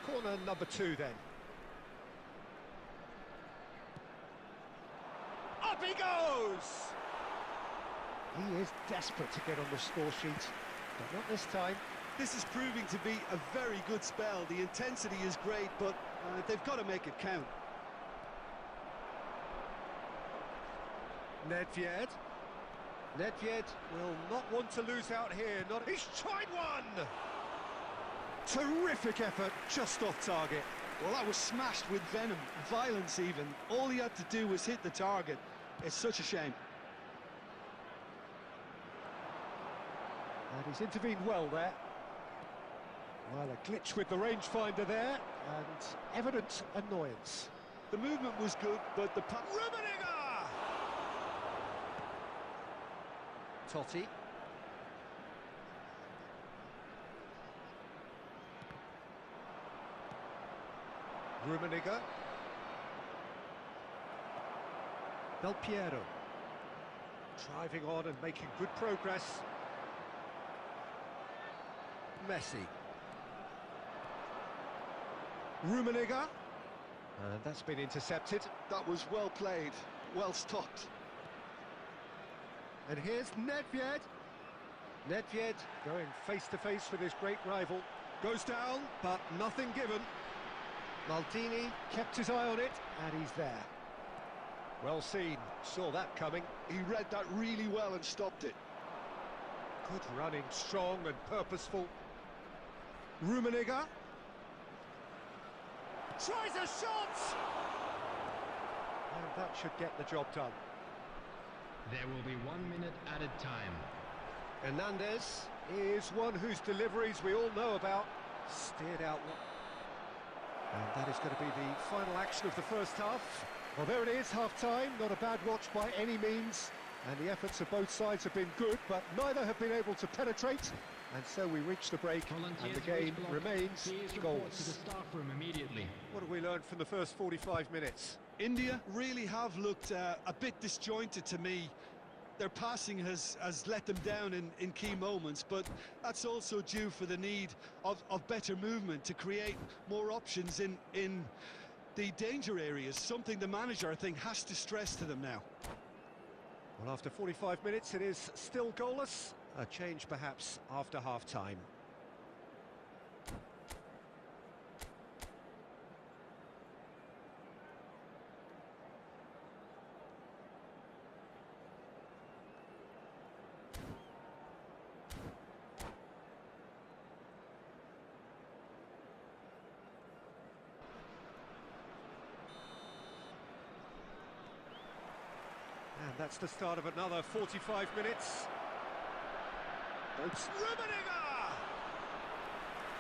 Corner number 2, then. Up he goes! He is desperate to get on the score sheet, but not this time. This is proving to be a very good spell. The intensity is great, but they've got to make it count. Nedved. Nedved will not want to lose out here. He's tried one! Terrific effort, just off target. Well, that was smashed with venom, violence even. All he had to do was hit the target. It's such a shame. And he's intervened well there. Well, a glitch with the rangefinder there, and evident annoyance. The movement was good, but the Rummenigge! Totti. Rummenigge. Del Piero. Driving on and making good progress. Messi. Rummenigge. And that's been intercepted. that was well played, well stopped. And here's Nedved. Nedved going face-to-face with his great rival. Goes down, but nothing given. Maldini kept his eye on it, and he's there. Well seen, saw that coming. He read that really well and stopped it. Good running, strong and purposeful. Rummenigge. Tries a shot! And that should get the job done. There will be 1 minute added time. Hernandez is one whose deliveries we all know about. Steered out. And that is going to be the final action of the first half. Well, there it is, half-time. Not a bad watch by any means. And the efforts of both sides have been good, but neither have been able to penetrate. And so we reach the break, and the game remains goalless. To the staff room immediately. What have we learned from the first 45 minutes? India really have looked a bit disjointed to me. Their passing has let them down in key moments, but that's also due for the need of better movement to create more options in the danger areas, something the manager, I think, has to stress to them now. Well, after 45 minutes, it is still goalless. A change, perhaps, after half-time. That's the start of another 45 minutes. Rummenigge!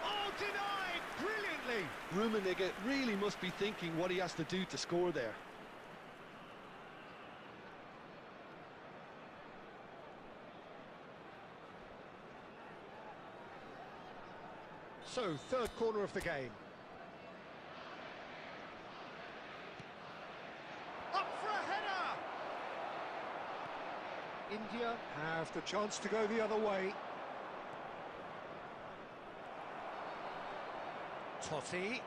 Oh, denied brilliantly! Rummenigge really must be thinking what he has to do to score there. So, third corner of the game. Up for a header! India have the chance to go the other way. Totti.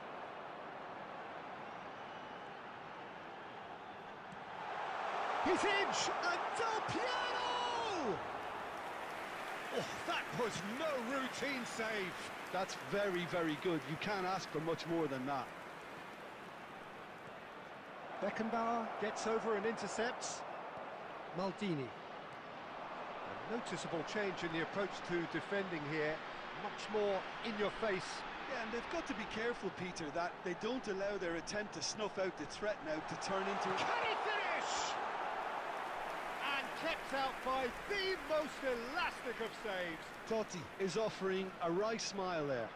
He's inch and Del Piero! Oh, that was no routine save. That's very, very good. You can't ask for much more than that. Beckenbauer gets over and intercepts. Maldini. A noticeable change in the approach to defending here. Much more in your face. Yeah, and they've got to be careful, Peter, that they don't allow their attempt to snuff out the threat now to turn into... Can he finish? And kept out by the most elastic of saves. Totti is offering a wry smile there.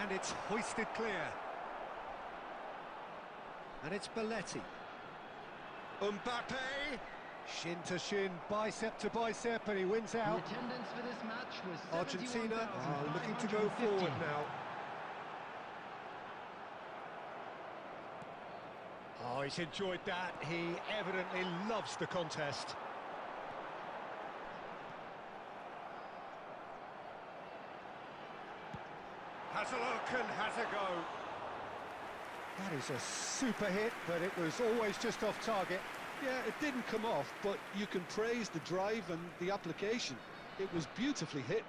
And it's hoisted clear. And it's Belletti. Mbappe! Shin to shin, bicep to bicep, and he wins out. The attendance for this match was Argentina are looking to go forward now. Oh, he's enjoyed that. He evidently loves the contest. Has a look and has a go. That is a super hit, but it was always just off target. Yeah, it didn't come off, but you can praise the drive and the application. It was beautifully hit.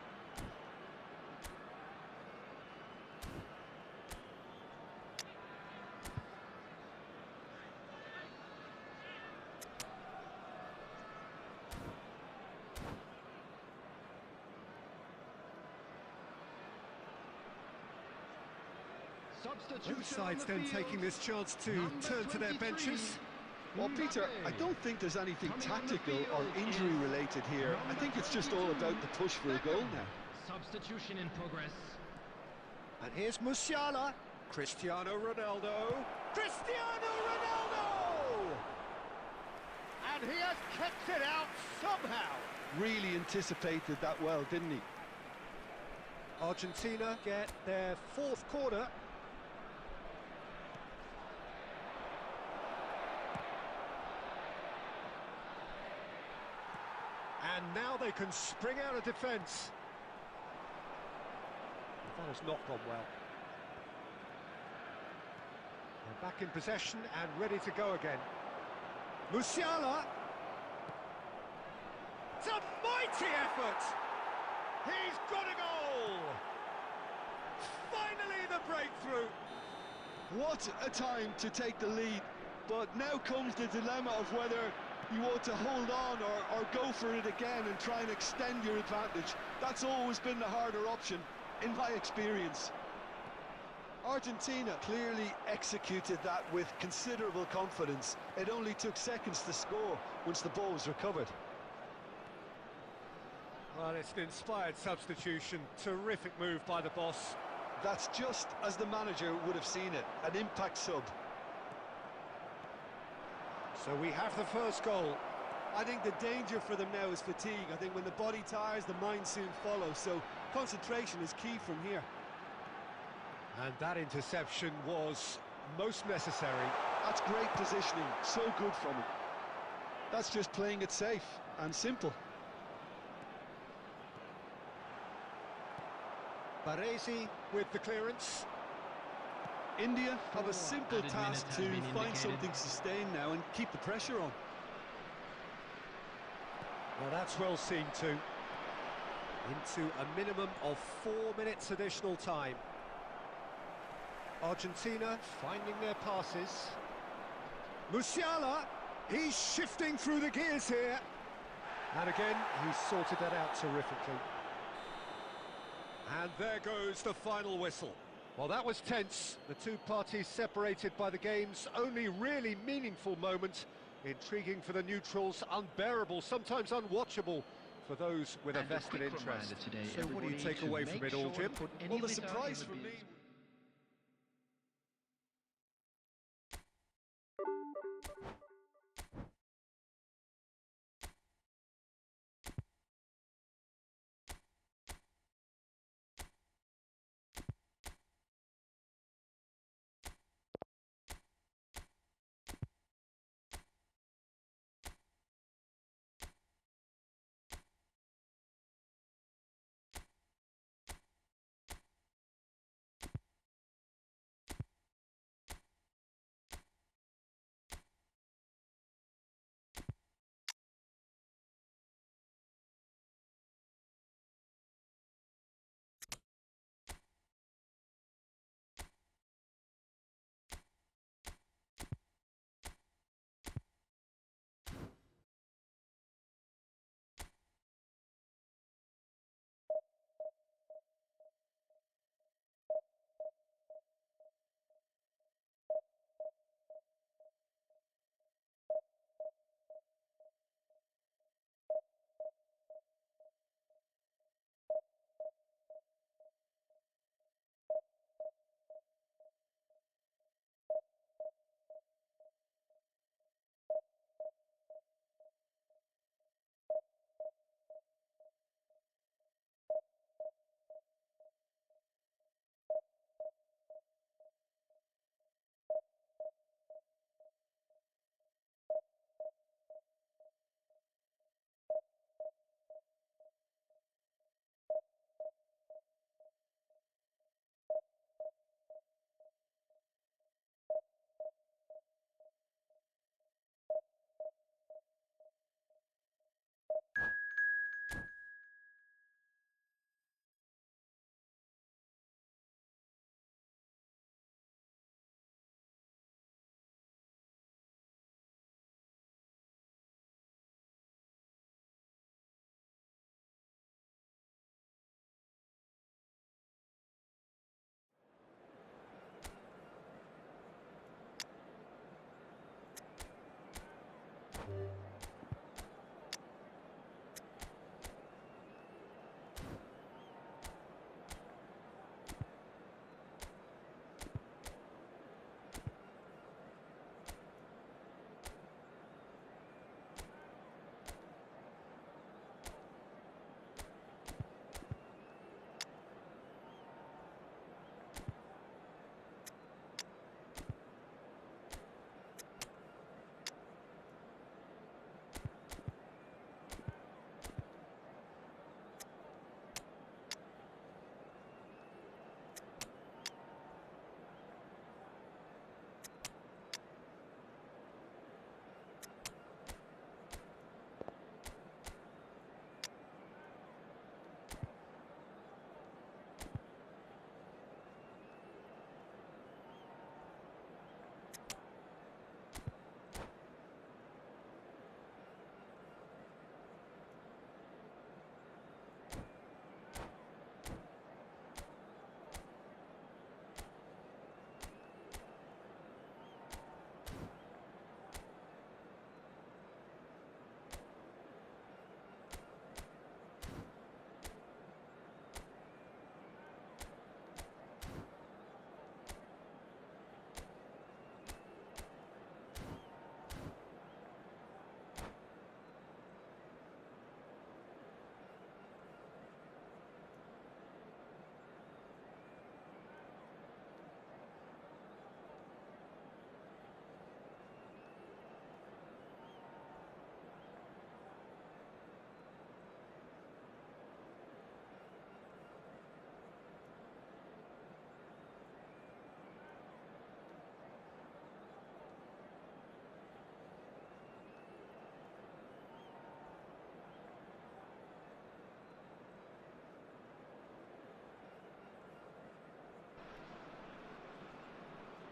Both sides then taking this chance to turn to their benches. Well, Peter, I don't think there's anything tactical or injury related here. I think it's just all about the push for a goal now. Substitution in progress. And here's Musiala. Cristiano Ronaldo. Cristiano Ronaldo! And he has kept it out somehow. Really anticipated that well, didn't he? Argentina get their fourth corner. And now they can spring out of defence. That has not gone well. They're back in possession and ready to go again. Musiala. It's a mighty effort. He's got a goal. Finally the breakthrough. What a time to take the lead. But now comes the dilemma of whether you ought to hold on or go for it again and try and extend your advantage. That's always been the harder option, in my experience. Argentina clearly executed that with considerable confidence. It only took seconds to score once the ball was recovered. Well, it's an inspired substitution. Terrific move by the boss. That's just as the manager would have seen it, an impact sub. So we have the first goal. I think the danger for them now is fatigue. I think when the body tires, the mind soon follows. So concentration is key from here. And that interception was most necessary. That's great positioning, so good from him. That's just playing it safe and simple. Baresi with the clearance. India have a simple Added task minute to has been find indicated. something sustained now and keep the pressure on. Well, that's well seen too. Into a minimum of 4 minutes additional time. Argentina finding their passes. Musiala, he's shifting through the gears here. And again, he's sorted that out terrifically. And there goes the final whistle. Well, that was tense. The two parties separated by the game's only really meaningful moment. Intriguing for the neutrals, unbearable, sometimes unwatchable for those with a vested interest. So what do you take away from it all, Jim? Well, the surprise for me...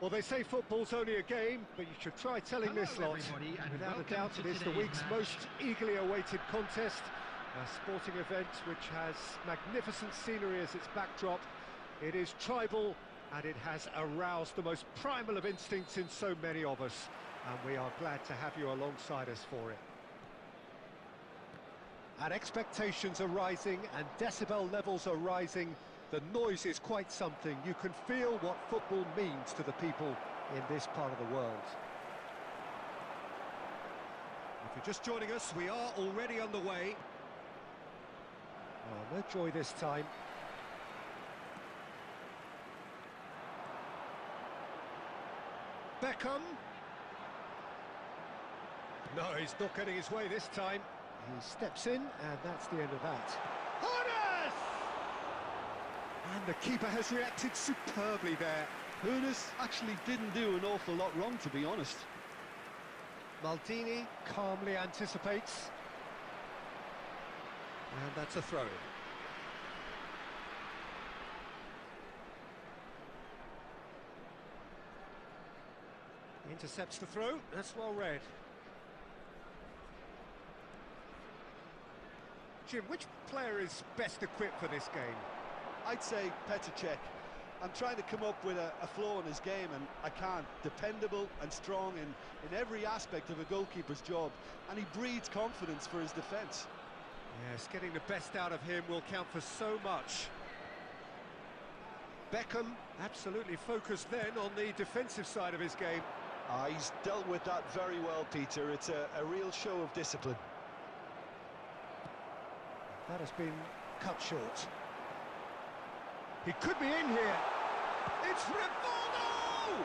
Well, they say football's only a game, but you should try telling this lot. Without a doubt, it is the week's most eagerly awaited contest, a sporting event which has magnificent scenery as its backdrop. It is tribal, and it has aroused the most primal of instincts in so many of us, and we are glad to have you alongside us for it. And expectations are rising, and decibel levels are rising. The noise is quite something. You can feel what football means to the people in this part of the world. If you're just joining us, we are already underway. Oh, no joy this time. Beckham. No, he's not getting his way this time. He steps in, and that's the end of that. Hones! And the keeper has reacted superbly there. Hones actually didn't do an awful lot wrong, to be honest. Maldini calmly anticipates. And that's a throw. Intercepts the throw, that's well read. Jim, which player is best equipped for this game? I'd say Petr Cech. I'm trying to come up with a flaw in his game, and I can't. Dependable and strong in every aspect of a goalkeeper's job, and he breeds confidence for his defence. Yes, getting the best out of him will count for so much. Beckham absolutely focused then on the defensive side of his game. He's dealt with that very well, Peter. It's a real show of discipline. That has been cut short. He could be in here. It's Rivaldo!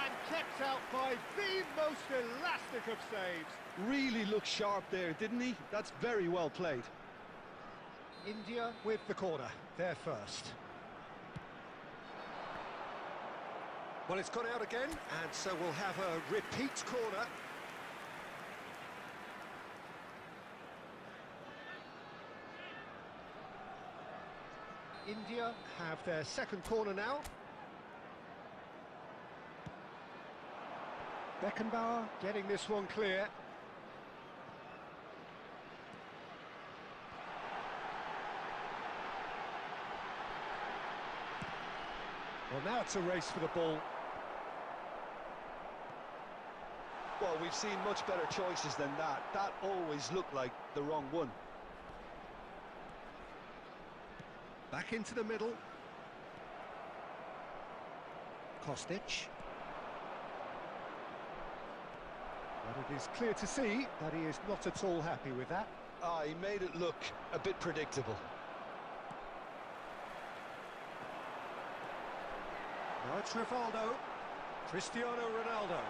And kept out by the most elastic of saves. Really looked sharp there, didn't he? That's very well played. India with the corner, they're first. Well, it's gone out again, and so we'll have a repeat corner. India have their second corner now. Beckenbauer getting this one clear. Well, now it's a race for the ball. Well, we've seen much better choices than that. That always looked like the wrong one. Back into the middle. Kostic. But it is clear to see that he is not at all happy with that. He made it look a bit predictable. Now it's Rivaldo. Cristiano Ronaldo.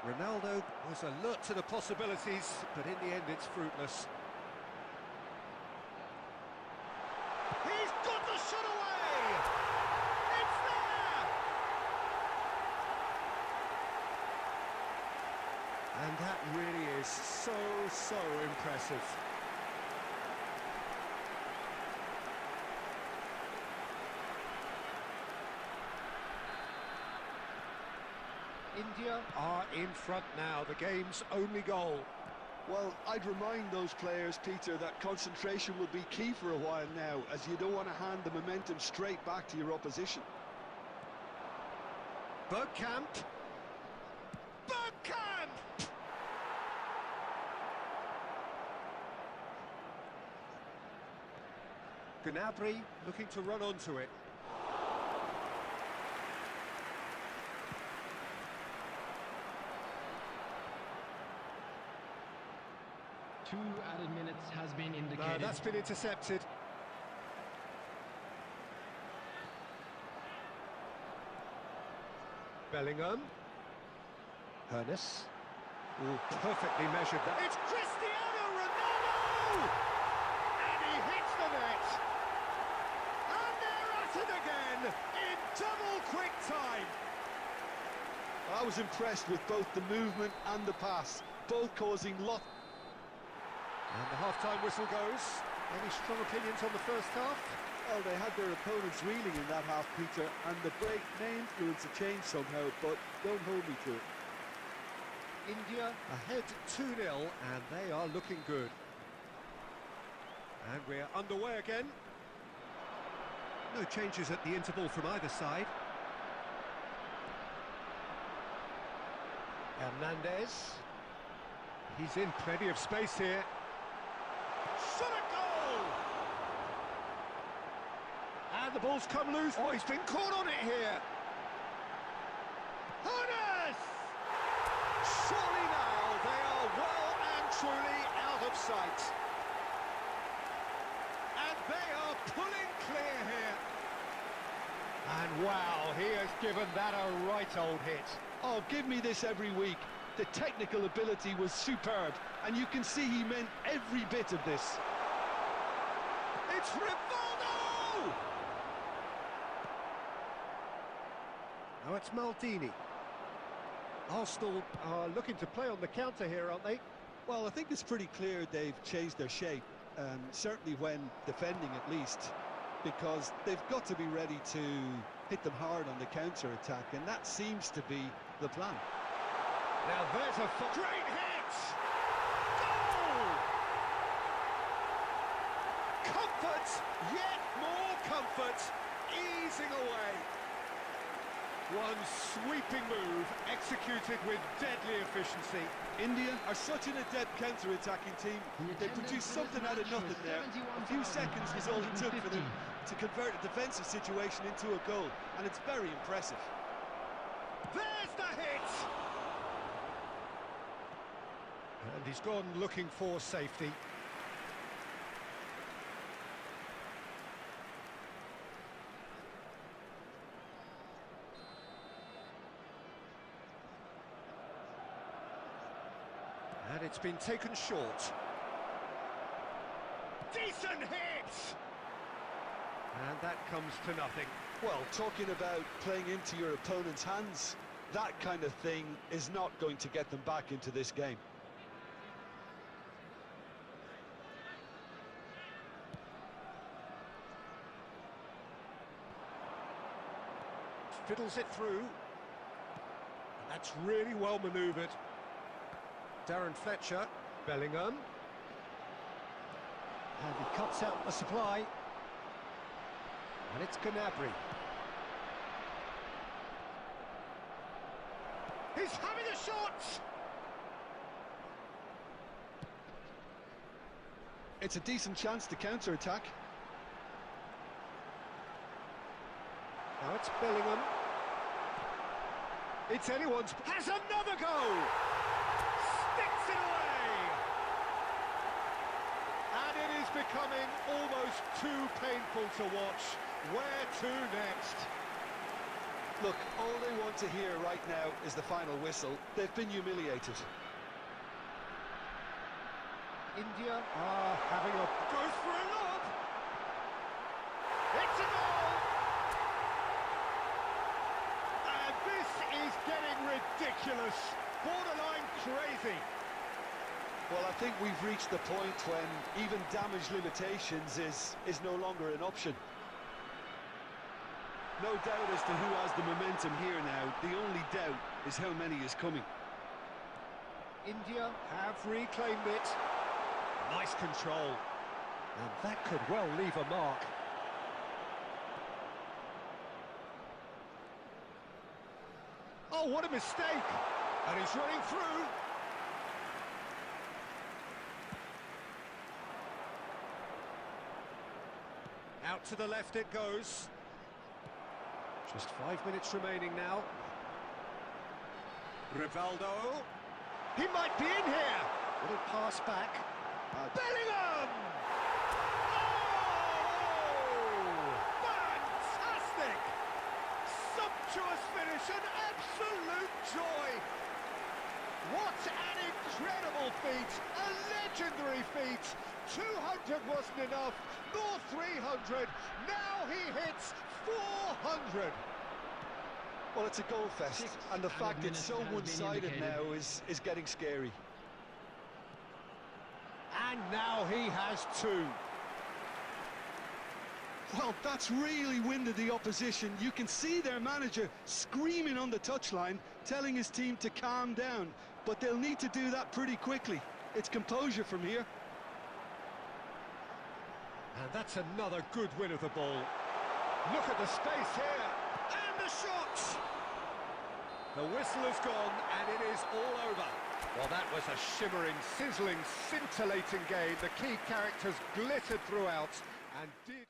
Ronaldo was alert to the possibilities, but in the end it's fruitless. He's got the shot away! It's there! And that really is so impressive. India are in front now, the game's only goal. Well, I'd remind those players, Peter, that concentration will be key for a while now, as you don't want to hand the momentum straight back to your opposition. Bergkamp. Bergkamp! Gnabry looking to run onto it. Two added minutes has been indicated. That's been intercepted. Bellingham. Hones. Oh, perfectly measured that. It's Cristiano Ronaldo! And he hits the net. And they're at it again in double quick time. I was impressed with both the movement and the pass, both causing lots. And the half-time whistle goes. Any strong opinions on the first half? Well, they had their opponents reeling in that half, Peter, and the break may influence a change somehow, but don't hold me to it. India ahead 2-0, and they are looking good. And we're underway again. No changes at the interval from either side. Hernandez. He's in plenty of space here. Shot a goal! And the ball's come loose. Oh, he's been caught on it here. Hernandez! Surely now they are well and truly out of sight. And they are pulling clear here. And wow, he has given that a right old hit. Oh, give me this every week. The technical ability was superb, and you can see he meant every bit of this. It's Rivaldo! Now it's Maldini. Arsenal are looking to play on the counter here, aren't they? Well, I think it's pretty clear they've changed their shape, certainly when defending at least, because they've got to be ready to hit them hard on the counter-attack, and that seems to be the plan. Now there's a great hit! Goal! Comfort, yet more comfort, easing away. One sweeping move, executed with deadly efficiency. India are such an adept counter-attacking team. They produced something out of nothing there. A few seconds was all it took for them to convert a defensive situation into a goal, and it's very impressive. There's the hit! And he's gone looking for safety. And it's been taken short. Decent hit! And that comes to nothing. Well, talking about playing into your opponent's hands, that kind of thing is not going to get them back into this game. Fiddles it through. That's really well manoeuvred. Darren Fletcher, Bellingham. And he cuts out the supply. And it's Gnabry. He's having a shot! It's a decent chance to counter-attack. Now it's Bellingham. It's anyone's... Has another go! Sticks it away! And it is becoming almost too painful to watch. Where to next? Look, all they want to hear right now is the final whistle. They've been humiliated. India are having a... Goes for a lob! It's a goal! And this is getting ridiculous. Borderline crazy. Well, I think we've reached the point when even damage limitations is no longer an option. No doubt as to who has the momentum here now. The only doubt is how many is coming. India have reclaimed it. Nice control. And that could well leave a mark. Oh, what a mistake! And he's running through. Out to the left it goes. Just 5 minutes remaining now. Rivaldo. He might be in here. Little pass back. Bellingham! Oh! Fantastic! Sumptuous finish, an absolute joy! What an incredible feat, a legendary feat! 200 wasn't enough, nor 300, now he hits 400! Well, it's a goal fest, and the fact it's so one-sided now is getting scary. And now he has two. Well, that's really winded the opposition. You can see their manager screaming on the touchline, telling his team to calm down. But they'll need to do that pretty quickly. It's composure from here. And that's another good win of the ball. Look at the space here, and the shot! The whistle has gone, and it is all over. Well, that was a shimmering, sizzling, scintillating game. The key characters glittered throughout, and did...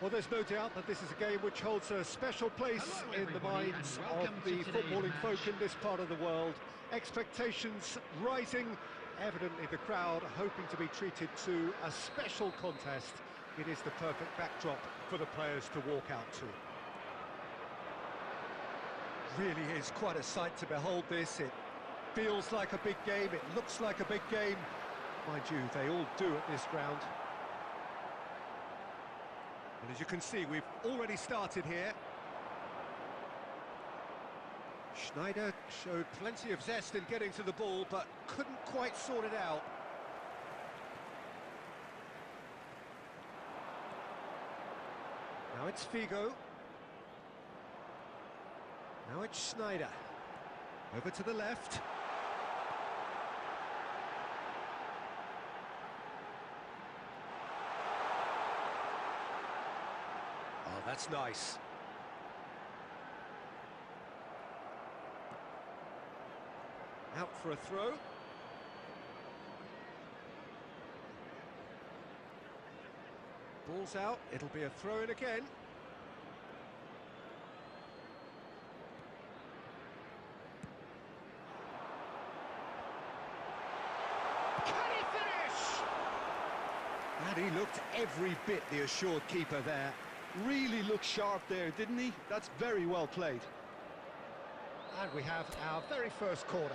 Well, there's no doubt that this is a game which holds a special place in the minds of the footballing folk in this part of the world. Expectations rising, evidently the crowd hoping to be treated to a special contest. It is the perfect backdrop for the players to walk out to. Really is quite a sight to behold this. It feels like a big game, it looks like a big game. Mind you, they all do at this ground. And as you can see, we've already started here. Schneider showed plenty of zest in getting to the ball, but couldn't quite sort it out. Now it's Figo. Now it's Schneider. Over to the left. Oh, that's nice. Out for a throw. Ball's out, it'll be a throw-in again. Can he finish? And he looked every bit the assured keeper there. Really looked sharp there, didn't he? That's very well played. And we have our very first corner.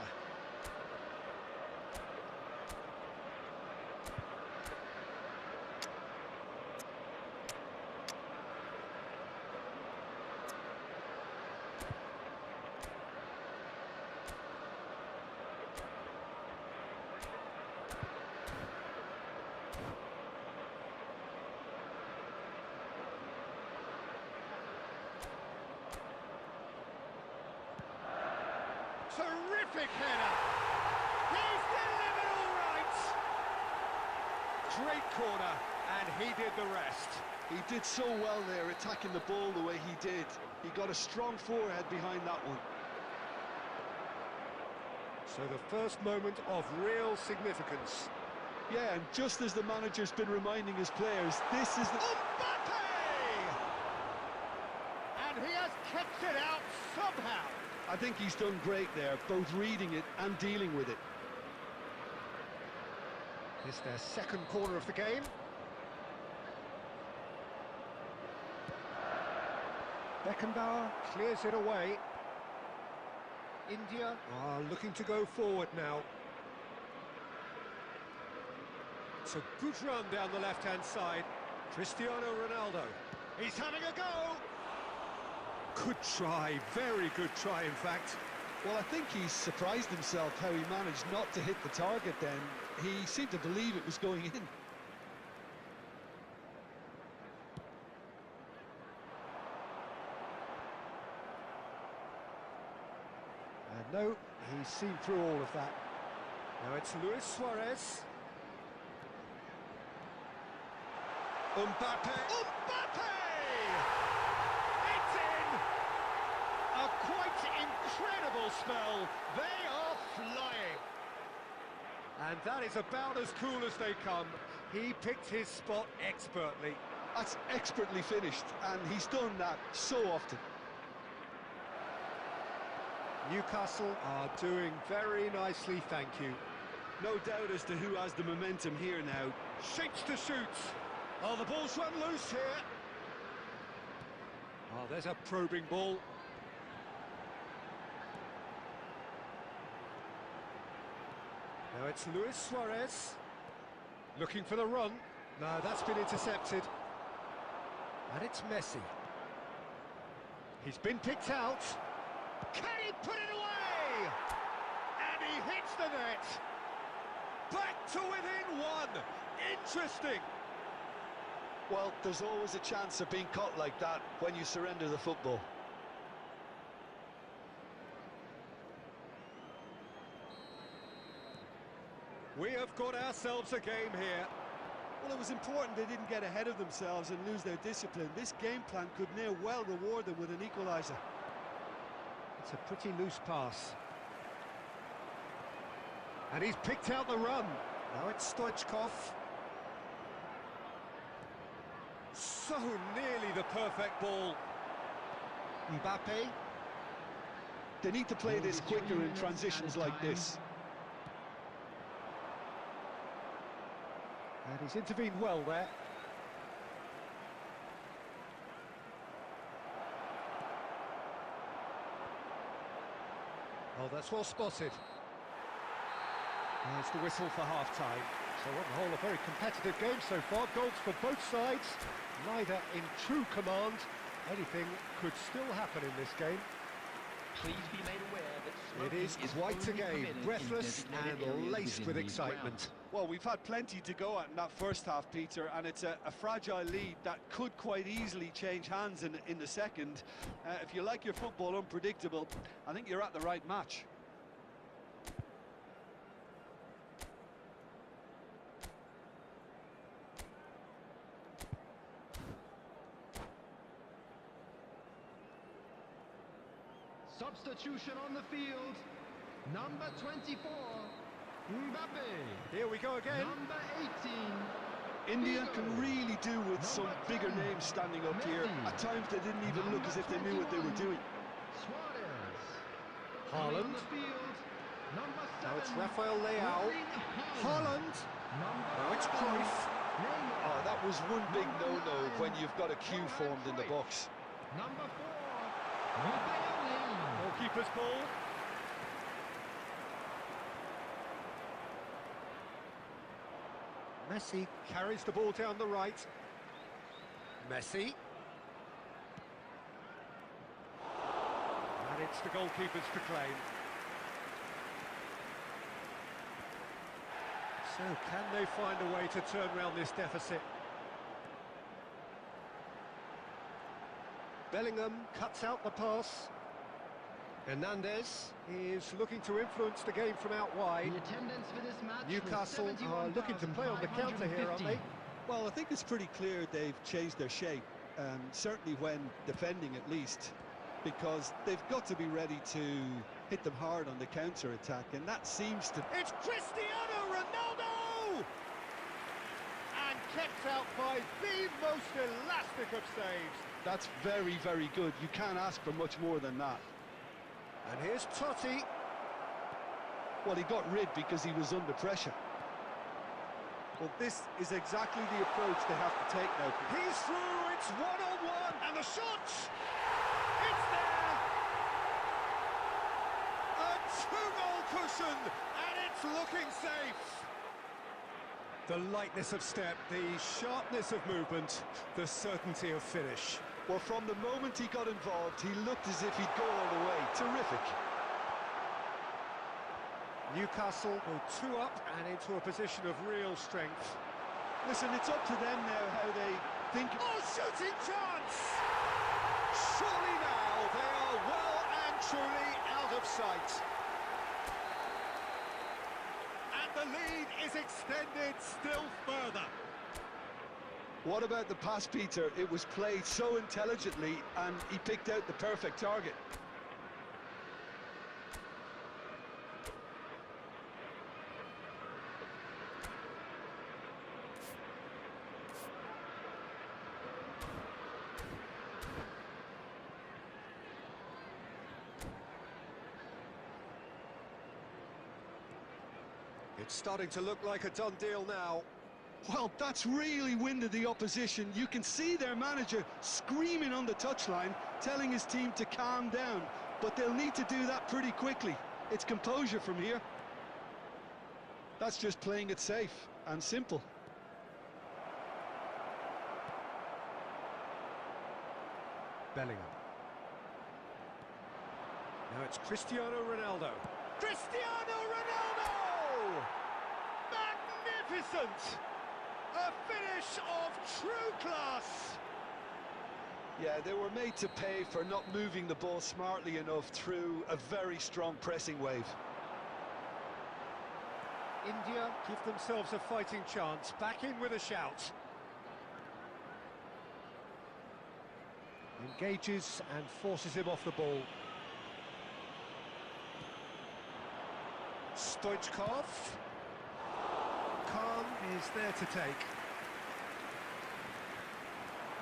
Terrific header! He's delivered all right! Great corner, and he did the rest. He did so well there, attacking the ball the way he did. He got a strong forehead behind that one. So the first moment of real significance. Yeah, and just as the manager's been reminding his players, this is the... Mbappe! And he has kept it out somehow. I think he's done great there, both reading it and dealing with it. It's their second corner of the game. Beckenbauer clears it away. India are looking to go forward now. It's a good run down the left-hand side. Cristiano Ronaldo. He's having a go! Good try, very good try in fact. Well, I think he's surprised himself how he managed not to hit the target then. He seemed to believe it was going in. No, he's seen through all of that. Now it's Luis Suarez. Mbappe! Mbappe! It's in! A quite incredible spell. They are flying. And that is about as cool as they come. He picked his spot expertly. That's expertly finished, and he's done that so often. Newcastle are doing very nicely, thank you. No doubt as to who has the momentum here now. Shapes to shoot. Oh, the ball's run loose here. Oh, there's a probing ball. Now it's Luis Suarez. Looking for the run. No, that's been intercepted. And it's Messi. He's been picked out. Can he put it away? And he hits the net. Back to within one. Interesting. Well, there's always a chance of being caught like that when you surrender the football. We have got ourselves a game here. Well, it was important they didn't get ahead of themselves and lose their discipline. This game plan could near well reward them with an equaliser. It's a pretty loose pass. And he's picked out the run. Now it's Stoichkov. So nearly the perfect ball. Mbappe. They need to play this quicker in transitions like this. And he's intervened well there. Oh, that's well spotted. There's the whistle for half-time. So on the whole, a very competitive game so far. Goals for both sides, neither in true command. Anything could still happen in this game. Please be made aware that it is quite a game, breathless and laced with excitement. Well, we've had plenty to go at in that first half, Peter, and it's a fragile lead that could quite easily change hands in the second. If you like your football unpredictable, I think you're at the right match. Substitution on the field. Number 24, Mbappe. Here we go again. Number 18. India can really do with some bigger names standing up here. At times they didn't even look as if they knew what they were doing. Suarez. Haaland. On the field. Number 7. Now it's Rafael Leao. Haaland. Now it's Cruyff. Oh, that was one big no-no when you've got a queue formed in the box. Number 4. Goalkeeper's ball. Messi carries the ball down the right. Messi. And it's the goalkeepers to claim. So can they find a way to turn around this deficit? Bellingham cuts out the pass. Hernandez is looking to influence the game from out wide. The attendance for this match Newcastle was are looking to play on the counter here, aren't they? Well, I think it's pretty clear they've changed their shape, certainly when defending at least, because they've got to be ready to hit them hard on the counter-attack, and that seems to... It's Cristiano Ronaldo! And kept out by the most elastic of saves. That's very, very good. You can't ask for much more than that. And here's Totti. Well, he got rid because he was under pressure. Well, this is exactly the approach they have to take now. He's through, it's one-on-one, and the shot! It's there! A two-goal cushion, and it's looking safe! The lightness of step, the sharpness of movement, the certainty of finish. Well, from the moment he got involved, he looked as if he'd go all the way. Terrific. Newcastle go 2 up and into a position of real strength. Listen, it's up to them now how they think... Oh, shooting chance! Surely now they are well and truly out of sight. And the lead is extended still further. What about the pass, Peter? It was played so intelligently and he picked out the perfect target. It's starting to look like a done deal now. Well, that's really winded the opposition. You can see their manager screaming on the touchline, telling his team to calm down. But they'll need to do that pretty quickly. It's composure from here. That's just playing it safe and simple. Bellingham. Now it's Cristiano Ronaldo. Cristiano Ronaldo! Magnificent! A finish of true class! Yeah, they were made to pay for not moving the ball smartly enough through a very strong pressing wave. India give themselves a fighting chance, back in with a shout. Engages and forces him off the ball. Stoichkov. Khan is there to take.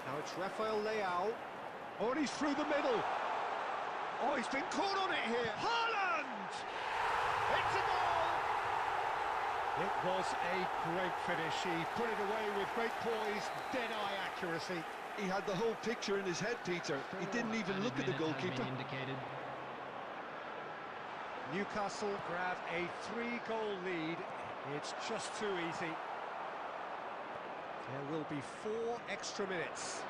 Now it's Rafael Leao. Oh, and he's through the middle. Oh, he's been caught on it here. Haaland! It's a goal! It was a great finish. He put it away with great poise, dead-eye accuracy. He had the whole picture in his head, Peter. He didn't even look at the goalkeeper. Newcastle grab a 3-goal lead. It's just too easy. There will be 4 extra minutes.